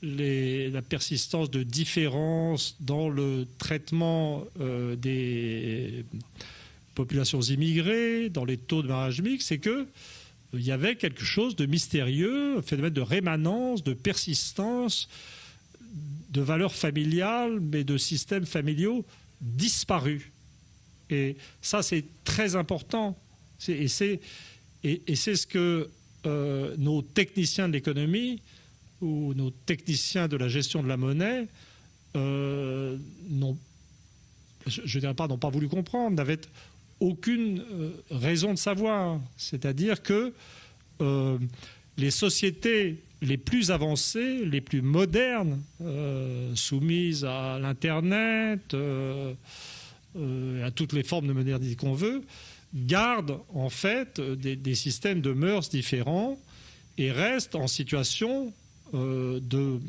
la persistance de différences dans le traitement des populations immigrées, dans les taux de mariage mixte, c'est que il y avait quelque chose de mystérieux, un phénomène de rémanence, de persistance, de valeurs familiales, mais de systèmes familiaux disparus. Et ça, c'est très important. Et c'est ce que nos techniciens de l'économie ou nos techniciens de la gestion de la monnaie n'ont pas voulu comprendre, n'avaient aucune raison de savoir. C'est-à-dire que les sociétés les plus avancées, les plus modernes, soumises à l'Internet, à toutes les formes de modernité qu'on veut, gardent en fait des systèmes de mœurs différents et restent en situation de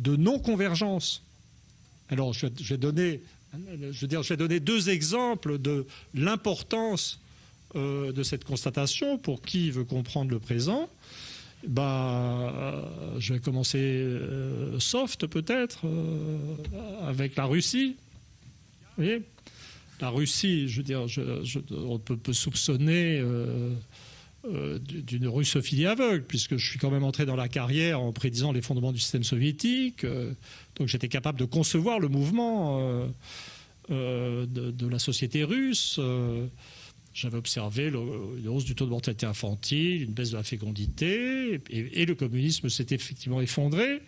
non-convergence. Alors, je vais donner 2 exemples de l'importance de cette constatation pour qui veut comprendre le présent. Je vais commencer soft peut-être avec la Russie. Vous voyez, la Russie, on peut soupçonner d'une russophilie aveugle, puisque je suis quand même entré dans la carrière en prédisant les fondements du système soviétique. Donc j'étais capable de concevoir le mouvement de la société russe. J'avais observé une hausse du taux de mortalité infantile, une baisse de la fécondité, et le communisme s'est effectivement effondré.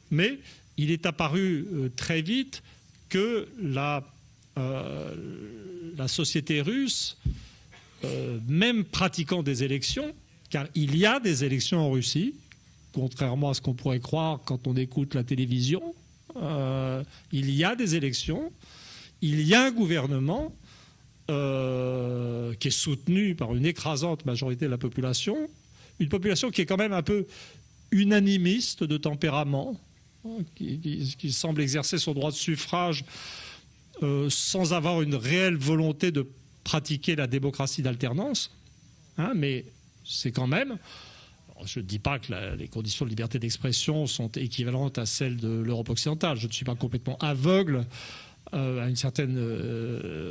Mais il est apparu très vite que la société russe, même pratiquant des élections, car il y a des élections en Russie, contrairement à ce qu'on pourrait croire quand on écoute la télévision, il y a des élections, il y a un gouvernement qui est soutenu par une écrasante majorité de la population, une population qui est quand même un peu unanimiste de tempérament, qui semble exercer son droit de suffrage sans avoir une réelle volonté de pratiquer la démocratie d'alternance. Mais c'est quand même... Je ne dis pas que les conditions de liberté d'expression sont équivalentes à celles de l'Europe occidentale. Je ne suis pas complètement aveugle à une certaine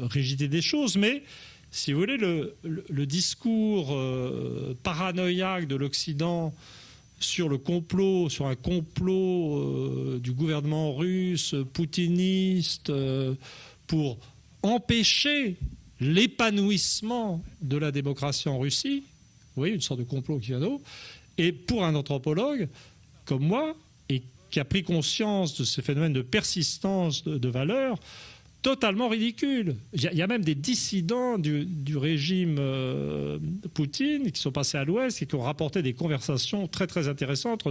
rigidité des choses, mais si vous voulez, le discours paranoïaque de l'Occident sur un complot du gouvernement russe, poutiniste, pour empêcher l'épanouissement de la démocratie en Russie, vous voyez, une sorte de complot qui vient d'eau, et pour un anthropologue comme moi, et qui a pris conscience de ce phénomène de persistance de valeurs, totalement ridicule. Il y a même des dissidents du régime Poutine qui sont passés à l'Ouest et qui ont rapporté des conversations très très intéressantes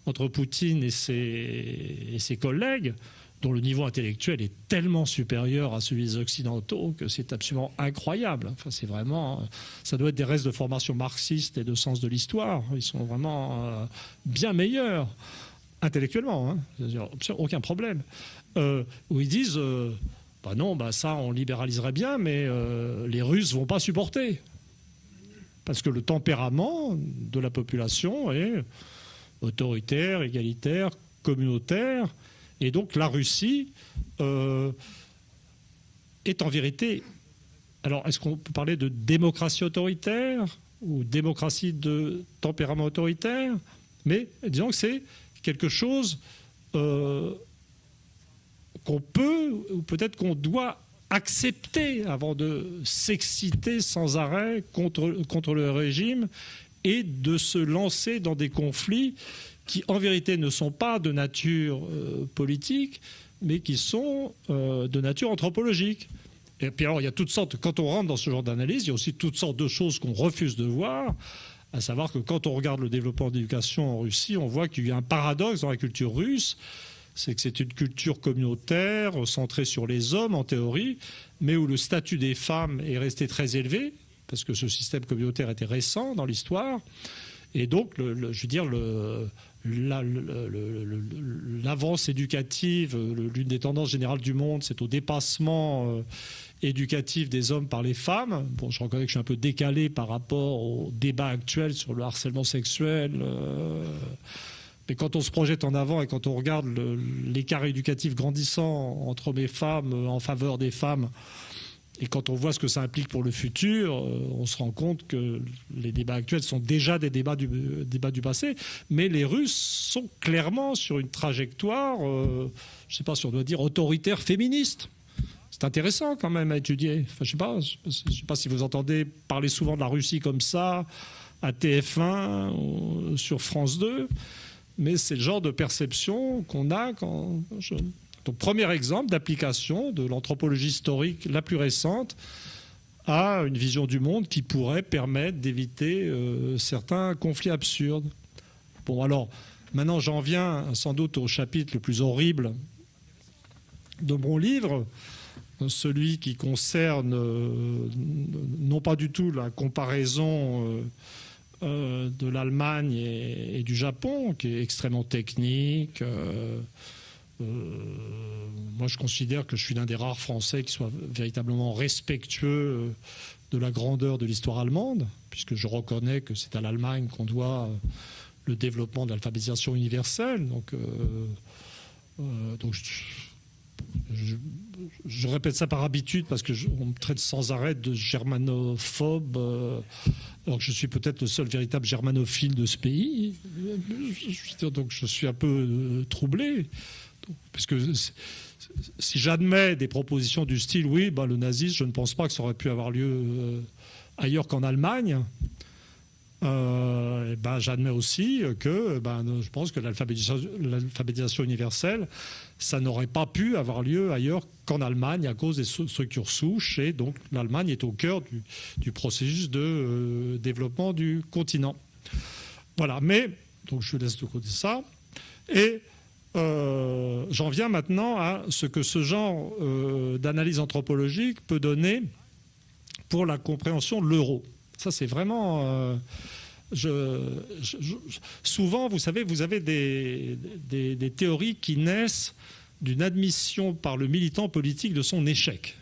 entre Poutine et ses collègues, dont le niveau intellectuel est tellement supérieur à celui des Occidentaux que c'est absolument incroyable. Enfin, c'est vraiment, ça doit être des restes de formation marxiste et de sens de l'histoire. Ils sont vraiment bien meilleurs intellectuellement, aucun problème. Où ils disent, ça on libéraliserait bien, mais les Russes vont pas supporter. Parce que le tempérament de la population est autoritaire, égalitaire, communautaire. Et donc la Russie est en vérité... Alors, est-ce qu'on peut parler de démocratie autoritaire ou démocratie de tempérament autoritaire? Mais disons que c'est quelque chose qu'on peut, ou peut-être qu'on doit accepter avant de s'exciter sans arrêt contre le régime et de se lancer dans des conflits qui en vérité ne sont pas de nature politique, mais qui sont de nature anthropologique. Et puis alors, il y a toutes sortes, quand on rentre dans ce genre d'analyse, il y a aussi toutes sortes de choses qu'on refuse de voir, à savoir que quand on regarde le développement de l'éducation en Russie, on voit qu'il y a un paradoxe dans la culture russe, c'est que c'est une culture communautaire, centrée sur les hommes en théorie, mais où le statut des femmes est resté très élevé, parce que ce système communautaire était récent dans l'histoire. Et donc, l'avance éducative, l'une des tendances générales du monde, c'est au dépassement éducatif des hommes par les femmes. Bon, je reconnais que je suis un peu décalé par rapport au débat actuel sur le harcèlement sexuel. Mais quand on se projette en avant et quand on regarde l'écart éducatif grandissant entre hommes et femmes en faveur des femmes Et quand on voit ce que ça implique pour le futur, on se rend compte que les débats actuels sont déjà des débats du passé. Mais les Russes sont clairement sur une trajectoire, je ne sais pas si on doit dire autoritaire féministe. C'est intéressant quand même à étudier. Enfin, je sais pas si vous entendez parler souvent de la Russie comme ça, à TF1 ou sur France 2, mais c'est le genre de perception qu'on a quand... Donc, premier exemple d'application de l'anthropologie historique la plus récente à une vision du monde qui pourrait permettre d'éviter certains conflits absurdes. Bon, alors, maintenant, j'en viens sans doute au chapitre le plus horrible de mon livre, celui qui concerne non pas du tout la comparaison de l'Allemagne et du Japon, qui est extrêmement technique. Moi, je considère que je suis l'un des rares Français qui soit véritablement respectueux de la grandeur de l'histoire allemande, puisque je reconnais que c'est à l'Allemagne qu'on doit le développement de l'alphabétisation universelle. Donc je répète ça par habitude parce qu'on me traite sans arrêt de germanophobe, alors que je suis peut-être le seul véritable germanophile de ce pays. Donc je suis un peu troublé. Parce que si j'admets des propositions du style, oui, le nazisme, je ne pense pas que ça aurait pu avoir lieu ailleurs qu'en Allemagne, j'admets aussi que je pense que l'alphabétisation universelle, ça n'aurait pas pu avoir lieu ailleurs qu'en Allemagne à cause des structures souches, et donc l'Allemagne est au cœur du processus de développement du continent. Voilà, mais donc je laisse de côté ça, et j'en viens maintenant à ce que ce genre d'analyse anthropologique peut donner pour la compréhension de l'euro. Ça, c'est vraiment... souvent, vous savez, vous avez des théories qui naissent d'une admission par le militant politique de son échec.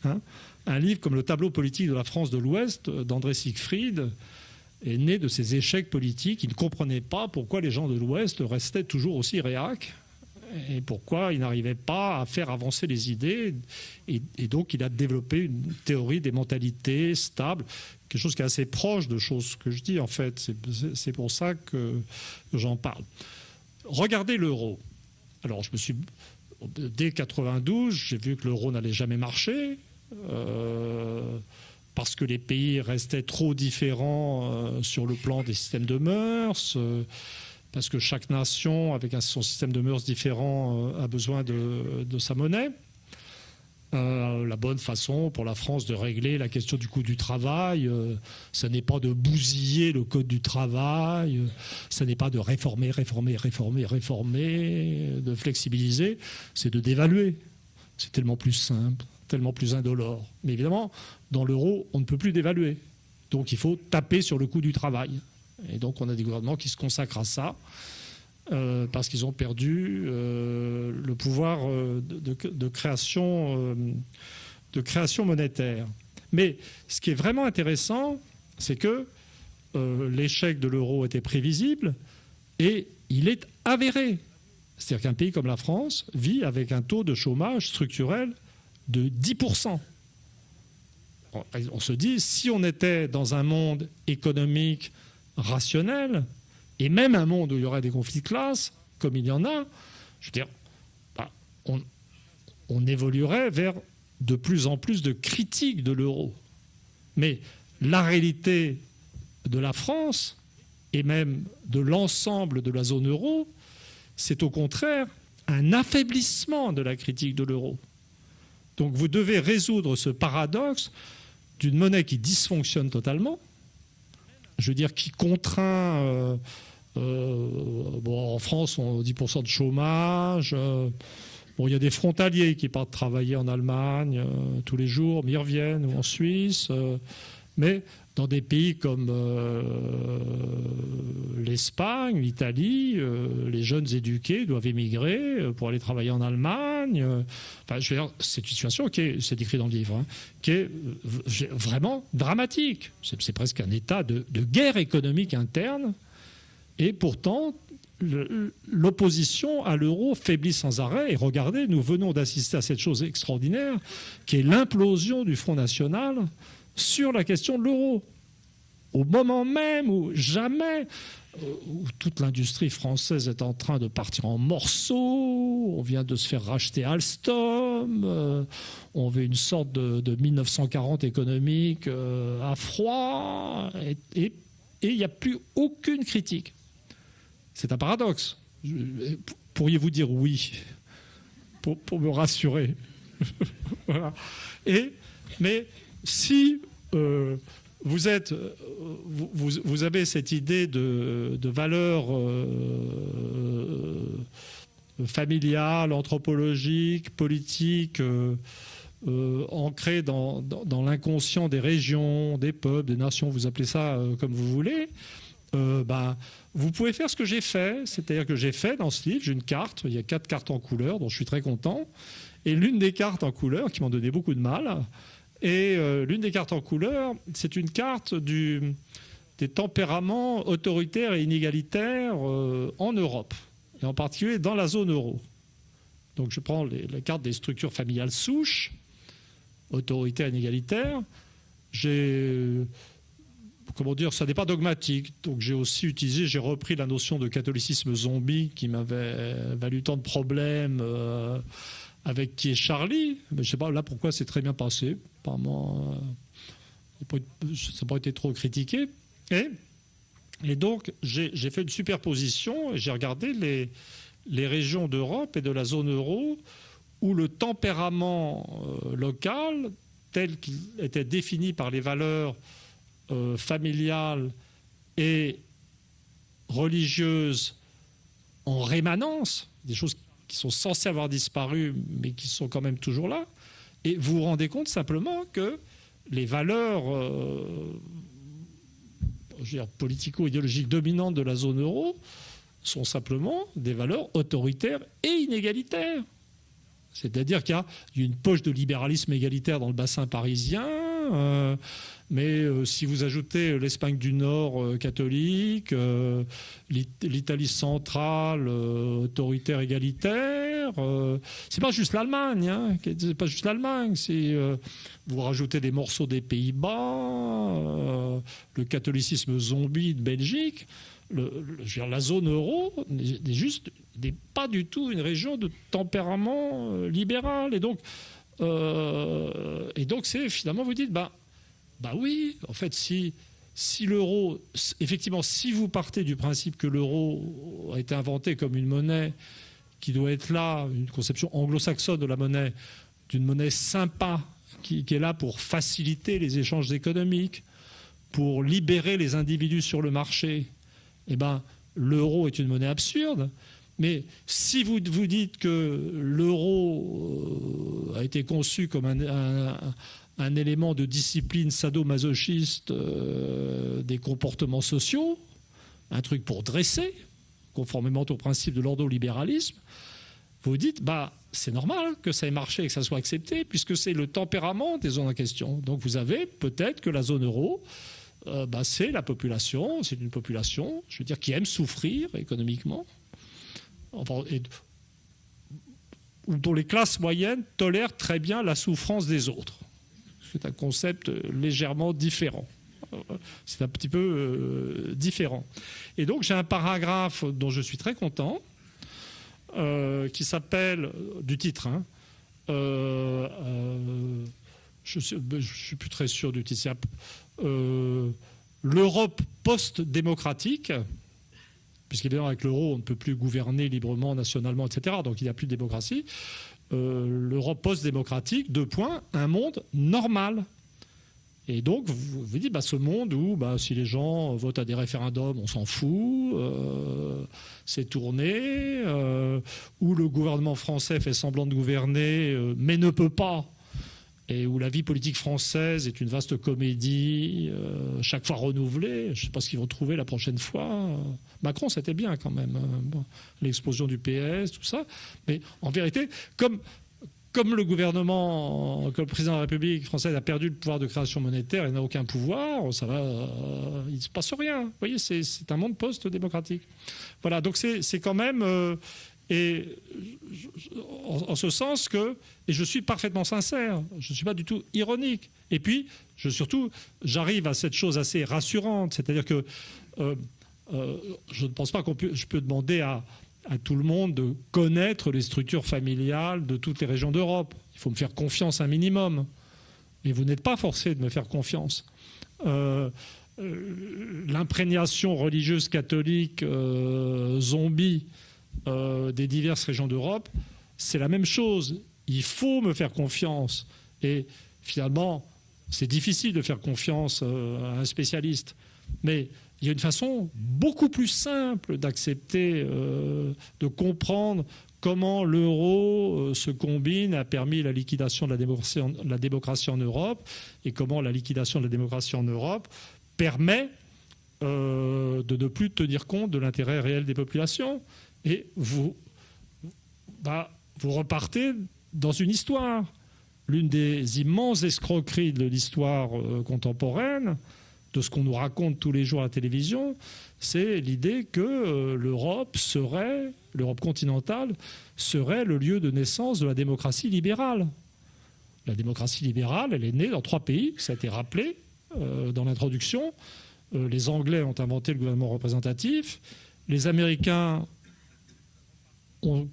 Un livre comme Le tableau politique de la France de l'Ouest, d'André Siegfried, est né de ces échecs politiques. Il ne comprenait pas pourquoi les gens de l'Ouest restaient toujours aussi réacs et pourquoi ils n'arrivaient pas à faire avancer les idées. Et donc, il a développé une théorie des mentalités stables, quelque chose qui est assez proche de choses que je dis, en fait. C'est pour ça que j'en parle. Regardez l'euro. Alors, dès 92, j'ai vu que l'euro n'allait jamais marcher. Parce que les pays restaient trop différents sur le plan des systèmes de mœurs, parce que chaque nation, avec son système de mœurs différent, a besoin de sa monnaie. La bonne façon pour la France de régler la question du coût du travail, ce n'est pas de bousiller le code du travail, ce n'est pas de réformer, de flexibiliser, c'est de dévaluer. C'est tellement plus simple, tellement plus indolore. Mais évidemment, dans l'euro, on ne peut plus dévaluer. Donc il faut taper sur le coût du travail. Et donc on a des gouvernements qui se consacrent à ça parce qu'ils ont perdu le pouvoir de création monétaire. Mais ce qui est vraiment intéressant, c'est que l'échec de l'euro était prévisible et il est avéré. C'est-à-dire qu'un pays comme la France vit avec un taux de chômage structurel de 10%. On se dit, si on était dans un monde économique rationnel, et même un monde où il y aurait des conflits de classe, comme il y en a, je veux dire, on évoluerait vers de plus en plus de critiques de l'euro. Mais la réalité de la France, et même de l'ensemble de la zone euro, c'est au contraire un affaiblissement de la critique de l'euro. Donc vous devez résoudre ce paradoxe d'une monnaie qui dysfonctionne totalement, je veux dire qui contraint, en France on a 10% de chômage, il y a des frontaliers qui partent travailler en Allemagne tous les jours, mais ils reviennent, ou en Suisse, mais dans des pays comme l'Espagne, l'Italie, les jeunes éduqués doivent émigrer pour aller travailler en Allemagne. Je veux dire, c'est une situation c'est écrit dans le livre, qui est vraiment dramatique. C'est presque un état de guerre économique interne. Et pourtant, l'opposition à l'euro faiblit sans arrêt. Et regardez, nous venons d'assister à cette chose extraordinaire qui est l'implosion du Front National sur la question de l'euro. Au moment même où jamais, où toute l'industrie française est en train de partir en morceaux, on vient de se faire racheter Alstom, on veut une sorte de 1940 économique à froid, et il n'y a plus aucune critique. C'est un paradoxe. Pourriez-vous dire oui pour me rassurer? Voilà. Mais si vous avez cette idée de valeur familiale, anthropologique, politique, ancrée dans l'inconscient des régions, des peuples, des nations, vous appelez ça comme vous voulez, vous pouvez faire ce que j'ai fait. C'est-à-dire que j'ai fait dans ce livre, j'ai une carte, il y a 4 cartes en couleur dont je suis très content, et l'une des cartes en couleur, qui m'ont donné beaucoup de mal, et l'une des cartes en couleur, c'est une carte des tempéraments autoritaires et inégalitaires en Europe, et en particulier dans la zone euro. Donc je prends la carte des structures familiales souches, autoritaires et inégalitaires. Comment dire, ça n'est pas dogmatique. Donc j'ai repris la notion de catholicisme zombie qui m'avait valu tant de problèmes avec qui est Charlie. Mais je ne sais pas là pourquoi c'est très bien passé. Apparemment, ça n'a pas été trop critiqué. Et donc j'ai fait une superposition et j'ai regardé les régions d'Europe et de la zone euro où le tempérament local, tel qu'il était défini par les valeurs familiales et religieuses en rémanence, des choses qui sont censées avoir disparu mais qui sont quand même toujours là, et vous vous rendez compte simplement que les valeurs politico-idéologiques dominantes de la zone euro sont simplement des valeurs autoritaires et inégalitaires. C'est-à-dire qu'il y a une poche de libéralisme égalitaire dans le bassin parisien, mais si vous ajoutez l'Espagne du Nord catholique, l'Italie centrale autoritaire égalitaire, c'est pas juste l'Allemagne, c'est pas juste l'Allemagne, vous rajoutez des morceaux des Pays-Bas, le catholicisme zombie de Belgique. La zone euro n'est pas du tout une région de tempérament libéral. Et donc c'est finalement, vous dites, oui, en fait, si l'euro, effectivement, si vous partez du principe que l'euro a été inventé comme une monnaie qui doit être là, une conception anglo-saxonne de la monnaie, d'une monnaie sympa, qui est là pour faciliter les échanges économiques, pour libérer les individus sur le marché, l'euro est une monnaie absurde. Mais si vous dites que l'euro a été conçu comme un élément de discipline sadomasochiste des comportements sociaux, un truc pour dresser, conformément au principe de l'ordolibéralisme, vous dites, c'est normal que ça ait marché et que ça soit accepté, puisque c'est le tempérament des zones en question. Donc vous avez peut-être que la zone euro, c'est la population, c'est une population, je veux dire, qui aime souffrir économiquement, dont les classes moyennes tolèrent très bien la souffrance des autres. C'est un concept légèrement différent. C'est un petit peu différent. Et donc j'ai un paragraphe dont je suis très content, qui s'appelle, du titre, je suis plus très sûr du titre, l'Europe post-démocratique, puisqu'évidemment avec l'euro on ne peut plus gouverner librement, nationalement, etc. Donc il n'y a plus de démocratie. L'Europe post-démocratique, un monde normal. Et donc vous vous dites, ce monde où si les gens votent à des référendums, on s'en fout, c'est tourné, où le gouvernement français fait semblant de gouverner, mais ne peut pas, et où la vie politique française est une vaste comédie, chaque fois renouvelée. Je ne sais pas ce qu'ils vont trouver la prochaine fois. Macron, c'était bien quand même, l'explosion du PS, tout ça. Mais en vérité, comme comme le gouvernement, comme le président de la République française a perdu le pouvoir de création monétaire et n'a aucun pouvoir, ça va, il ne se passe rien. Vous voyez, c'est un monde post-démocratique. Voilà, donc c'est quand même... en ce sens que, et je suis parfaitement sincère, je ne suis pas du tout ironique. Et puis, j'arrive à cette chose assez rassurante, c'est-à-dire que je ne pense pas je peux demander à tout le monde de connaître les structures familiales de toutes les régions d'Europe. Il faut me faire confiance un minimum. Et vous n'êtes pas forcé de me faire confiance. L'imprégnation religieuse catholique zombie des diverses régions d'Europe, c'est la même chose. Il faut me faire confiance. Et finalement, c'est difficile de faire confiance à un spécialiste. Mais il y a une façon beaucoup plus simple d'accepter, de comprendre comment l'euro se combine, a permis la liquidation de la démocratie en Europe, et comment la liquidation de la démocratie en Europe permet de ne plus tenir compte de l'intérêt réel des populations. Et vous repartez dans une histoire. L'une des immenses escroqueries de l'histoire contemporaine, de ce qu'on nous raconte tous les jours à la télévision, c'est l'idée que l'Europe continentale serait le lieu de naissance de la démocratie libérale. La démocratie libérale, elle est née dans 3 pays, ça a été rappelé dans l'introduction. Les Anglais ont inventé le gouvernement représentatif, les Américains ont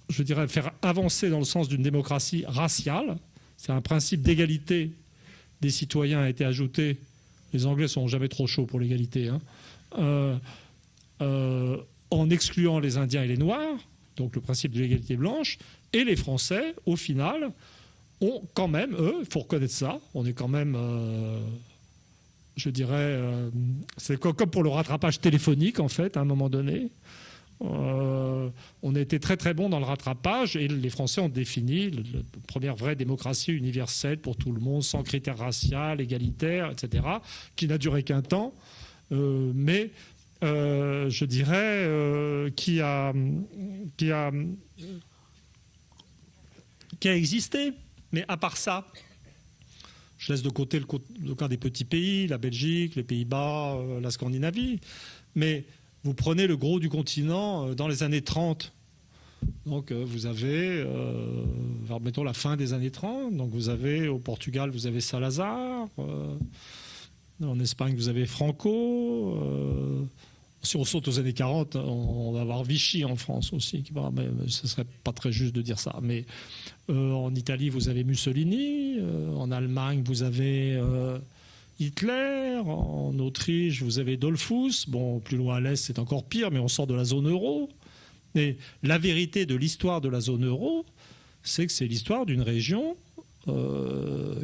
je dirais, faire avancer dans le sens d'une démocratie raciale. C'est un principe d'égalité des citoyens a été ajouté. Les Anglais ne sont jamais trop chauds pour l'égalité. En excluant les Indiens et les Noirs, donc le principe de l'égalité blanche. Et les Français, au final, ont quand même, eux, il faut reconnaître ça, on est quand même... je dirais, c'est comme pour le rattrapage téléphonique, en fait, à un moment donné. On a été très très bon dans le rattrapage et les Français ont défini la première vraie démocratie universelle pour tout le monde, sans critères raciaux, égalitaires, etc., qui n'a duré qu'un temps, mais je dirais qui a existé. Mais à part ça, je laisse de côté le cas des petits pays, la Belgique, les Pays-Bas, la Scandinavie, mais vous prenez le gros du continent dans les années 30. Donc vous avez, mettons la fin des années 30, donc vous avez au Portugal, vous avez Salazar, en Espagne, vous avez Franco. Si on saute aux années 40, on va avoir Vichy en France aussi. Mais ce ne serait pas très juste de dire ça. Mais en Italie, vous avez Mussolini. En Allemagne, vous avez... Hitler, en Autriche, vous avez Dollfuss. Bon, plus loin à l'est, c'est encore pire, mais on sort de la zone euro. Mais la vérité de l'histoire de la zone euro, c'est que c'est l'histoire d'une région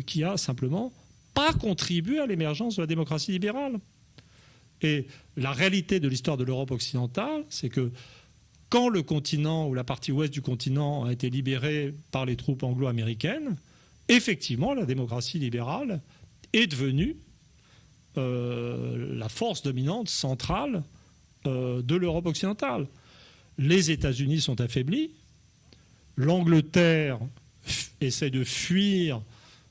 qui a simplement pas contribué à l'émergence de la démocratie libérale. Et la réalité de l'histoire de l'Europe occidentale, c'est que quand le continent ou la partie ouest du continent a été libérée par les troupes anglo-américaines, effectivement, la démocratie libérale est devenue la force dominante centrale de l'Europe occidentale. Les États-Unis sont affaiblis, l'Angleterre essaie de fuir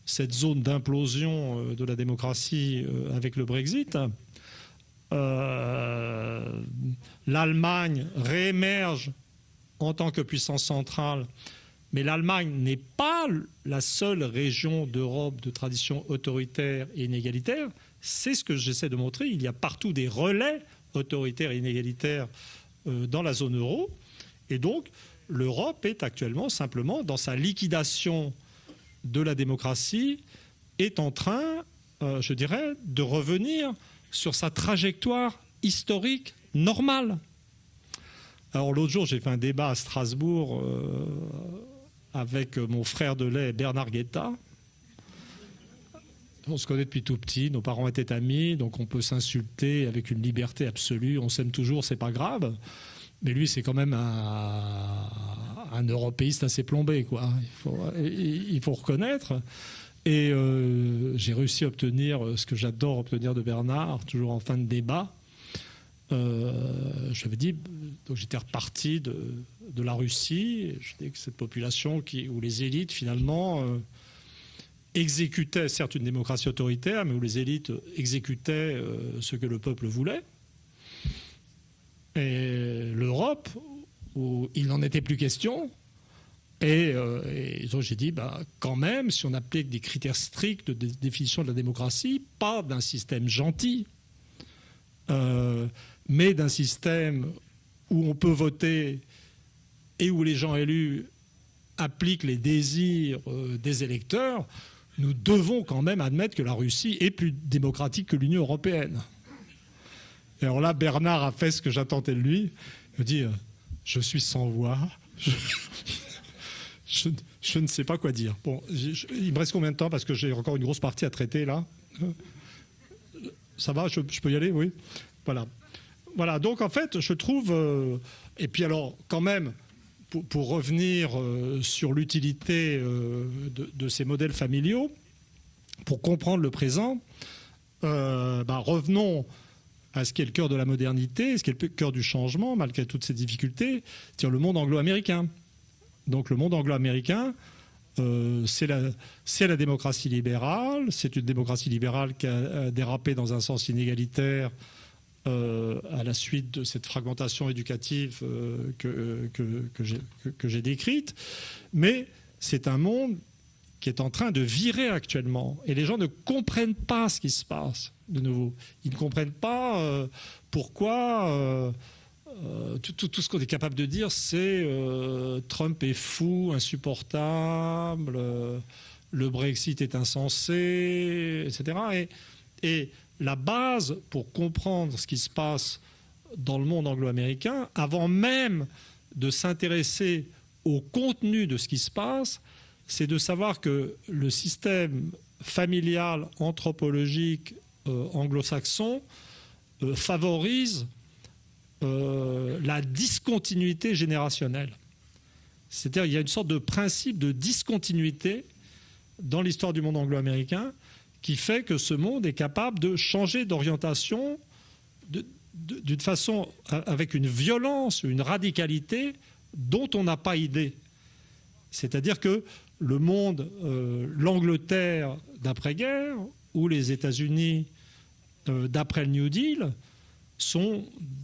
cette zone d'implosion de la démocratie avec le Brexit. L'Allemagne réémerge en tant que puissance centrale, mais l'Allemagne n'est pas la seule région d'Europe de tradition autoritaire et inégalitaire. C'est ce que j'essaie de montrer. Il y a partout des relais autoritaires et inégalitaires dans la zone euro. Et donc, l'Europe est actuellement simplement, dans sa liquidation de la démocratie, est en train, je dirais, de revenir sur sa trajectoire historique normale. Alors l'autre jour, j'ai fait un débat à Strasbourg avec mon frère de lait Bernard Guetta. On se connaît depuis tout petit, nos parents étaient amis, donc on peut s'insulter avec une liberté absolue, on s'aime toujours, c'est pas grave. Mais lui, c'est quand même un européiste assez plombé, quoi. Il faut reconnaître. Et j'ai réussi à obtenir ce que j'adore obtenir de Bernard, toujours en fin de débat. J'avais dit, donc j'étais reparti de la Russie. Je dis que cette population où les élites, finalement, exécutaient, certes, une démocratie autoritaire, mais où les élites exécutaient ce que le peuple voulait. Et l'Europe, où il n'en était plus question. Et donc j'ai dit, quand même, si on applique des critères stricts de définition de la démocratie, pas d'un système gentil, mais d'un système où on peut voter et où les gens élus appliquent les désirs des électeurs, nous devons quand même admettre que la Russie est plus démocratique que l'Union européenne. Et alors là, Bernard a fait ce que j'attendais de lui. Il me dit, je suis sans voix. Je ne sais pas quoi dire. Bon, il me reste combien de temps? Parce que j'ai encore une grosse partie à traiter là. Ça va, je peux y aller? Oui. Voilà, donc en fait, je trouve... et puis alors, quand même, pour revenir sur l'utilité de ces modèles familiaux, pour comprendre le présent, revenons à ce qui est le cœur de la modernité, ce qui est le cœur du changement, malgré toutes ces difficultés, c'est-à-dire le monde anglo-américain. Donc le monde anglo-américain, c'est la démocratie libérale. C'est une démocratie libérale qui a dérapé dans un sens inégalitaire à la suite de cette fragmentation éducative que j'ai décrite. Mais c'est un monde qui est en train de virer actuellement. Et les gens ne comprennent pas ce qui se passe, de nouveau. Ils ne comprennent pas pourquoi... tout ce qu'on est capable de dire, c'est Trump est fou, insupportable, le Brexit est insensé, etc. Et la base pour comprendre ce qui se passe dans le monde anglo-américain, avant même de s'intéresser au contenu de ce qui se passe, c'est de savoir que le système familial, anthropologique anglo-saxon favorise la discontinuité générationnelle. C'est-à-dire qu'il y a une sorte de principe de discontinuité dans l'histoire du monde anglo-américain qui fait que ce monde est capable de changer d'orientation d'une façon, avec une violence, une radicalité dont on n'a pas idée. C'est-à-dire que le monde, l'Angleterre d'après-guerre ou les États-Unis d'après le New Deal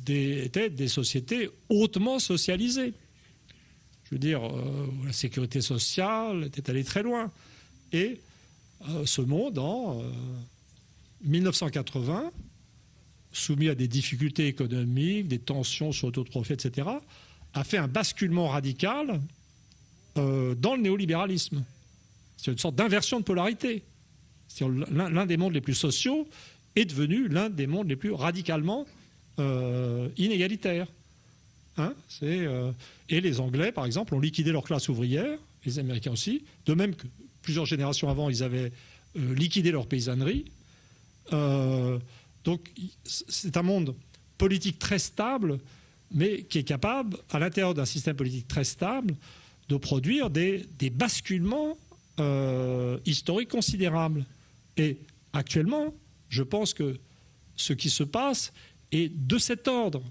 étaient des sociétés hautement socialisées. Je veux dire, la sécurité sociale était allée très loin. Et ce monde, en 1980, soumis à des difficultés économiques, des tensions sur le taux de profit, etc., a fait un basculement radical dans le néolibéralisme. C'est une sorte d'inversion de polarité. L'un des mondes les plus sociaux est devenu l'un des mondes les plus radicalement inégalitaires. Et les Anglais, par exemple, ont liquidé leur classe ouvrière, les Américains aussi, de même que plusieurs générations avant, ils avaient liquidé leur paysannerie. Donc c'est un monde politique très stable, mais qui est capable, à l'intérieur d'un système politique très stable, de produire des basculements historiques considérables. Et actuellement, je pense que ce qui se passe est de cet ordre.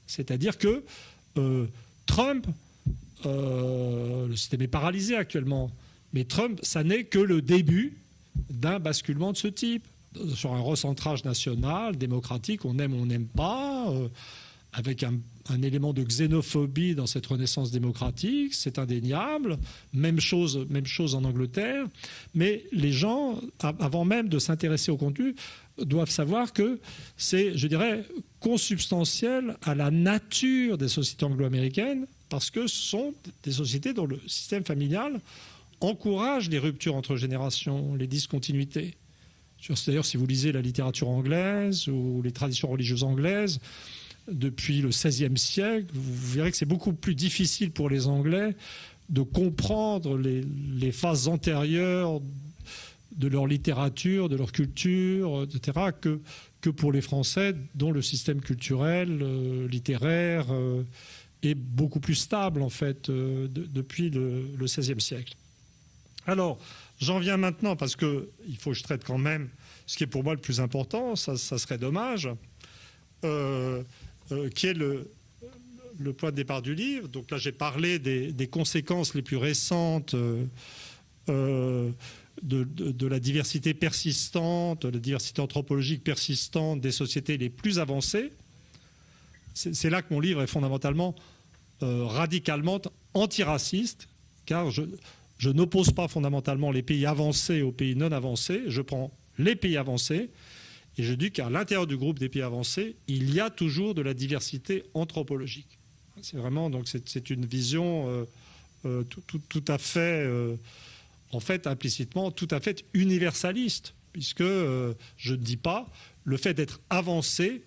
C'est-à-dire que Trump, le système est paralysé actuellement, mais Trump, ça n'est que le début d'un basculement de ce type, sur un recentrage national, démocratique, on aime ou on n'aime pas, avec un élément de xénophobie dans cette renaissance démocratique, c'est indéniable. Même chose en Angleterre. Mais les gens, avant même de s'intéresser au contenu, doivent savoir que c'est, je dirais, consubstantiel à la nature des sociétés anglo-américaines, parce que ce sont des sociétés dont le système familial encourage les ruptures entre générations, les discontinuités. C'est-à-dire, si vous lisez la littérature anglaise ou les traditions religieuses anglaises, depuis le XVIe siècle, vous verrez que c'est beaucoup plus difficile pour les Anglais de comprendre les phases antérieures de leur littérature, de leur culture, etc., que pour les Français, dont le système culturel, littéraire, est beaucoup plus stable, en fait, depuis le XVIe siècle. Alors, j'en viens maintenant, parce qu'il faut que je traite quand même ce qui est pour moi le plus important, ça serait dommage, qui est le point de départ du livre. Donc là, j'ai parlé des conséquences les plus récentes de la diversité persistante, de la diversité anthropologique persistante des sociétés les plus avancées. C'est là que mon livre est fondamentalement, radicalement antiraciste, car je n'oppose pas fondamentalement les pays avancés aux pays non avancés. Je prends les pays avancés et je dis qu'à l'intérieur du groupe des pays avancés, il y a toujours de la diversité anthropologique. C'est vraiment, donc c'est une vision tout à fait, en fait, implicitement, tout à fait universaliste, puisque je ne dis pas le fait d'être avancé